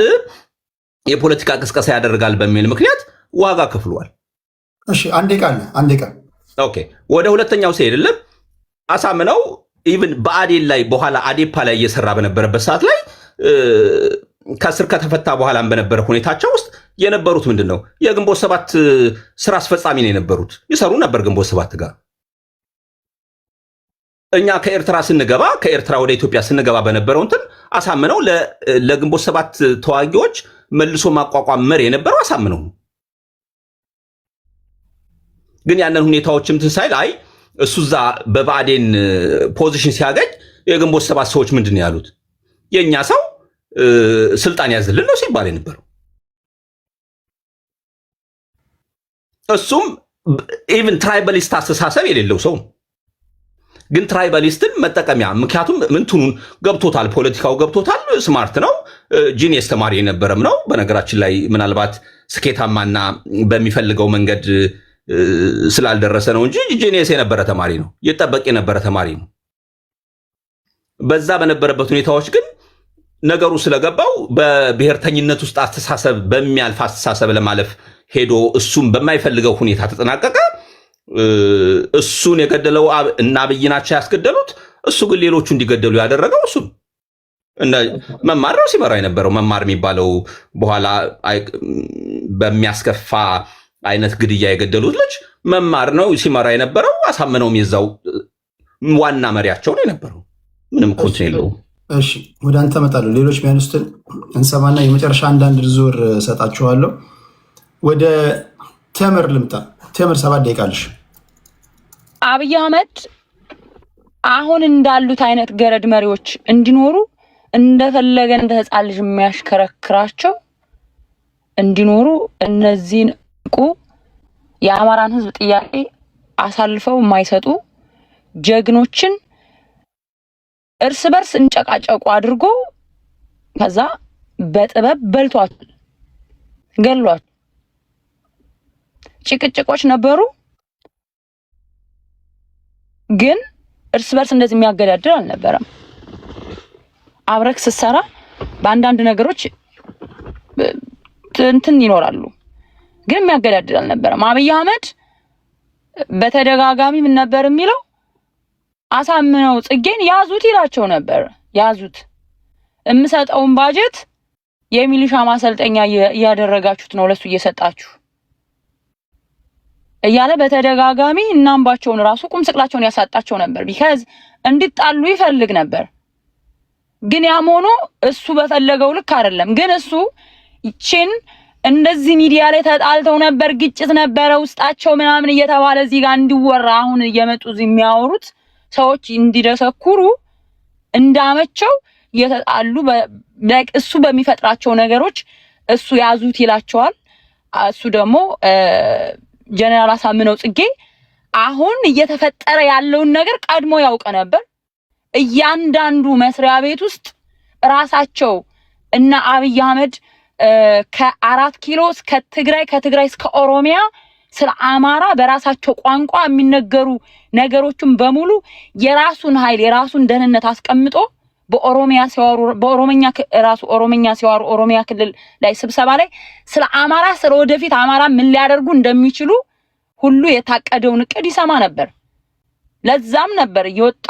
የፖለቲካ ቅስቀሳ ያደርጋል በሚል ምክንያት ዋጋ ከፍሏል። እሺ አንዴ ቃል ኦኬ። ወደ ሁለተኛው ሲሄድልህ አሳምነው ኢቭን በአዴን ላይ በኋላ አዴፓ ላይ እየሰራ በነበረበት ሰዓት ላይ ከስር ከተፈታ በኋላም በነበረ ሁኔታቸው ውስጥ የነበሩት ምንድን ነው? የግንቦት ሰባት ስራ አስፈጻሚ ነው የነበሩት። ይሰሩ ነበር ግንቦት ሰባት ጋር። እኛ ከኤርትራ ወደ ኢትዮጵያ ስንገባ በነበረው እንትን አሳምነው ለግንቦት ሰባት ተዋጊዎች መልሶ ማቋቋም መሪ የነበረው አሳምነው ነው። ግን ያንን ሁኔታዎችም ትንሳይል አይ እሱ እዛ በብአዴን ፖዚሽን ሲያገኝ የግንቦት ሰባት ሰዎች ምንድን ነው ያሉት? የእኛ ሰው ስልጣን ያዝልን ነው ሲባል የነበረው። እሱም ኢቭን ትራይባሊስት አስተሳሰብ የሌለው ሰው ነው። ግን ትራይባሊስትን መጠቀሚያ ምክንያቱም ምንቱን ገብቶታል፣ ፖለቲካው ገብቶታል፣ ስማርት ነው፣ ጂኒየስ ተማሪ የነበረም ነው። በነገራችን ላይ ምናልባት ስኬታማና በሚፈልገው መንገድ ስላልደረሰ ነው እንጂ ጂኒየስ የነበረ ተማሪ ነው፣ ይጠበቅ የነበረ ተማሪ ነው። በዛ በነበረበት ሁኔታዎች ግን ነገሩ ስለገባው በብሔርተኝነት ውስጥ አስተሳሰብ በሚያልፍ አስተሳሰብ ለማለፍ ሄዶ እሱም በማይፈልገው ሁኔታ ተጠናቀቀ። እሱን የገደለው እና አብይ ናቸው ያስገደሉት። እሱ ግን ሌሎቹ እንዲገደሉ ያደረገው እሱ መማር ነው ሲመራ የነበረው። መማር የሚባለው በኋላ በሚያስከፋ አይነት ግድያ የገደሉት ልጅ መማር ነው ሲመራ የነበረው። አሳምነውም የዛው ዋና መሪያቸው ነው የነበረው። ምንም ኮንትን የለውም። እሺ ወደ አንተ እመጣለሁ። ሌሎች ቢያንስትን እንሰማና የመጨረሻ አንዳንድ ዙር ሰጣችኋለሁ። ወደ ተምር ልምጣ። ተምር 7 ደቂቃ አለሽ። አብይ አህመድ አሁን እንዳሉት አይነት ገረድ መሪዎች እንዲኖሩ እንደፈለገ እንደ ህፃን ልጅ የሚያሽከረክራቸው እንዲኖሩ እነዚህን የአማራን ህዝብ ጥያቄ አሳልፈው የማይሰጡ ጀግኖችን እርስ በርስ እንጨቃጨቁ አድርጎ ከዛ በጥበብ በልቷቸው ገሏቸው። ጭቅጭቆች ነበሩ፣ ግን እርስ በርስ እንደዚህ የሚያገዳድር አልነበረም። አብረክ ስትሰራ በአንዳንድ ነገሮች እንትን ይኖራሉ፣ ግን የሚያገዳድር አልነበረም። አብይ አህመድ በተደጋጋሚ ምን ነበር የሚለው? አሳምነው ጽጌን ያዙት ይላቸው ነበር። ያዙት፣ የምሰጠውን ባጀት የሚሊሻ ማሰልጠኛ እያደረጋችሁት ነው ለሱ እየሰጣችሁ እያለ በተደጋጋሚ እናምባቸውን ራሱ ቁም ስቅላቸውን ያሳጣቸው ነበር። ቢካዝ እንዲጣሉ ይፈልግ ነበር። ግን ያም ሆኖ እሱ በፈለገው ልክ አይደለም። ግን እሱ ይችን እንደዚህ ሚዲያ ላይ ተጣልተው ነበር፣ ግጭት ነበረ ውስጣቸው ምናምን እየተባለ እዚህ ጋር እንዲወራ አሁን እየመጡ እዚህ የሚያወሩት ሰዎች እንዲደሰኩሩ እንዳመቸው እየተጣሉ እሱ በሚፈጥራቸው ነገሮች እሱ ያዙት ይላቸዋል። እሱ ደግሞ ጀነራል አሳምነው ጽጌ አሁን እየተፈጠረ ያለውን ነገር ቀድሞ ያውቅ ነበር። እያንዳንዱ መስሪያ ቤት ውስጥ ራሳቸው እና አብይ አህመድ ከ4 ኪሎ እስከ ትግራይ ከትግራይ እስከ ኦሮሚያ ስለ አማራ በራሳቸው ቋንቋ የሚነገሩ ነገሮችን በሙሉ የራሱን ኃይል የራሱን ደህንነት አስቀምጦ በኦሮሚያ ሲዋሩ በኦሮሚኛ ራሱ ኦሮሚኛ ሲዋሩ ኦሮሚያ ክልል ላይ ስብሰባ ላይ ስለ አማራ ስለ ወደፊት አማራ ምን ሊያደርጉ እንደሚችሉ ሁሉ የታቀደውን እቅድ ይሰማ ነበር። ለዛም ነበር እየወጣ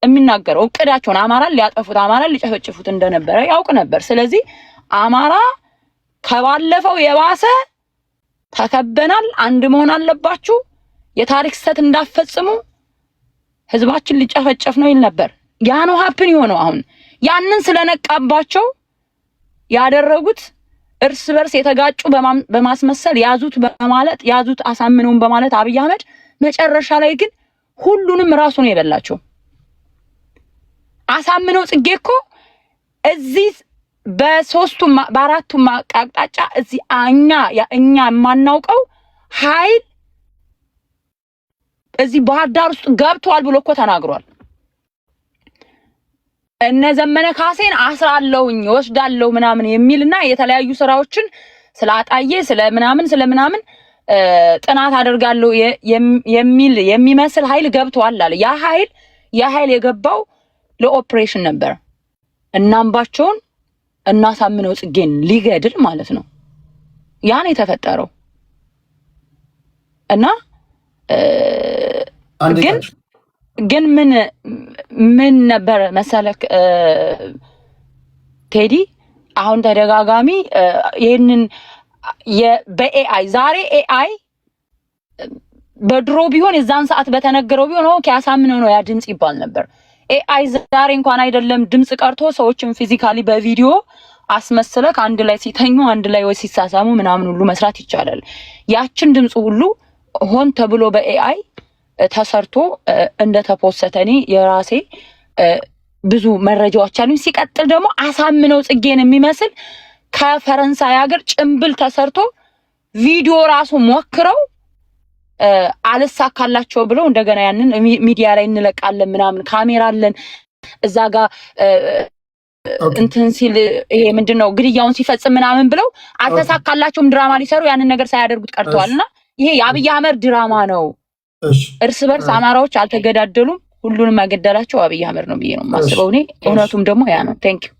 የሚናገረው እቅዳቸውን አማራን ሊያጠፉት አማራን ሊጨፈጭፉት እንደነበረ ያውቅ ነበር። ስለዚህ አማራ ከባለፈው የባሰ ተከበናል፣ አንድ መሆን አለባችሁ፣ የታሪክ ስህተት እንዳፈጽሙ ህዝባችን ሊጨፈጨፍ ነው ይል ነበር። ያ ነው ሀፕን የሆነው። አሁን ያንን ስለነቃባቸው ያደረጉት እርስ በርስ የተጋጩ በማስመሰል ያዙት በማለት ያዙት አሳምነውን በማለት አብይ አህመድ መጨረሻ ላይ ግን ሁሉንም ራሱ ነው የበላቸው። አሳምነው ጽጌ እኮ እዚህ በሶስቱም በአራቱም አቅጣጫ እዚህ እኛ የማናውቀው ኃይል እዚህ ባህር ዳር ውስጥ ገብቷል ብሎ እኮ ተናግሯል። እነ ዘመነ ካሴን አስራለሁኝ ወስዳለሁ ምናምን የሚልና የተለያዩ ስራዎችን ስላጣየ ስለምናምን ጥናት አደርጋለሁ የሚል የሚመስል ኃይል ገብቷል አለ። ያ ኃይል የገባው ለኦፕሬሽን ነበር። እናምባቸውን እናሳምነው ጽጌን ሊገድል ማለት ነው። ያን የተፈጠረው እና ግን ምን ነበር መሰለክ ቴዲ አሁን ተደጋጋሚ ይሄንን በኤአይ ዛሬ ኤአይ በድሮ ቢሆን የዛን ሰዓት በተነገረው ቢሆን ኦኬ አሳምነው ነው ያ ድምጽ ይባል ነበር። ኤአይ ዛሬ እንኳን አይደለም ድምጽ ቀርቶ ሰዎችን ፊዚካሊ በቪዲዮ አስመስለክ አንድ ላይ ሲተኙ አንድ ላይ ወይ ሲሳሳሙ ምናምን ሁሉ መስራት ይቻላል። ያችን ድምጽ ሁሉ ሆን ተብሎ በኤአይ ተሰርቶ እንደተፖሰተ እኔ የራሴ ብዙ መረጃዎች አሉኝ። ሲቀጥል ደግሞ አሳምነው ጽጌን የሚመስል ከፈረንሳይ ሀገር ጭምብል ተሰርቶ ቪዲዮ ራሱ ሞክረው አልሳካላቸው ብለው እንደገና ያንን ሚዲያ ላይ እንለቃለን ምናምን ካሜራ አለን እዛ ጋር እንትን ሲል ይሄ ምንድነው ግድያውን ሲፈጽም ምናምን ብለው አልተሳካላቸውም። ድራማ ሊሰሩ ያንን ነገር ሳያደርጉት ቀርተዋልና ይሄ የአብይ አህመድ ድራማ ነው። እርስ በርስ አማራዎች አልተገዳደሉም። ሁሉንም ያገደላቸው አብይ አህመድ ነው ብዬ ነው የማስበው እኔ። እውነቱም ደግሞ ያ ነው። ቴንክ ዩ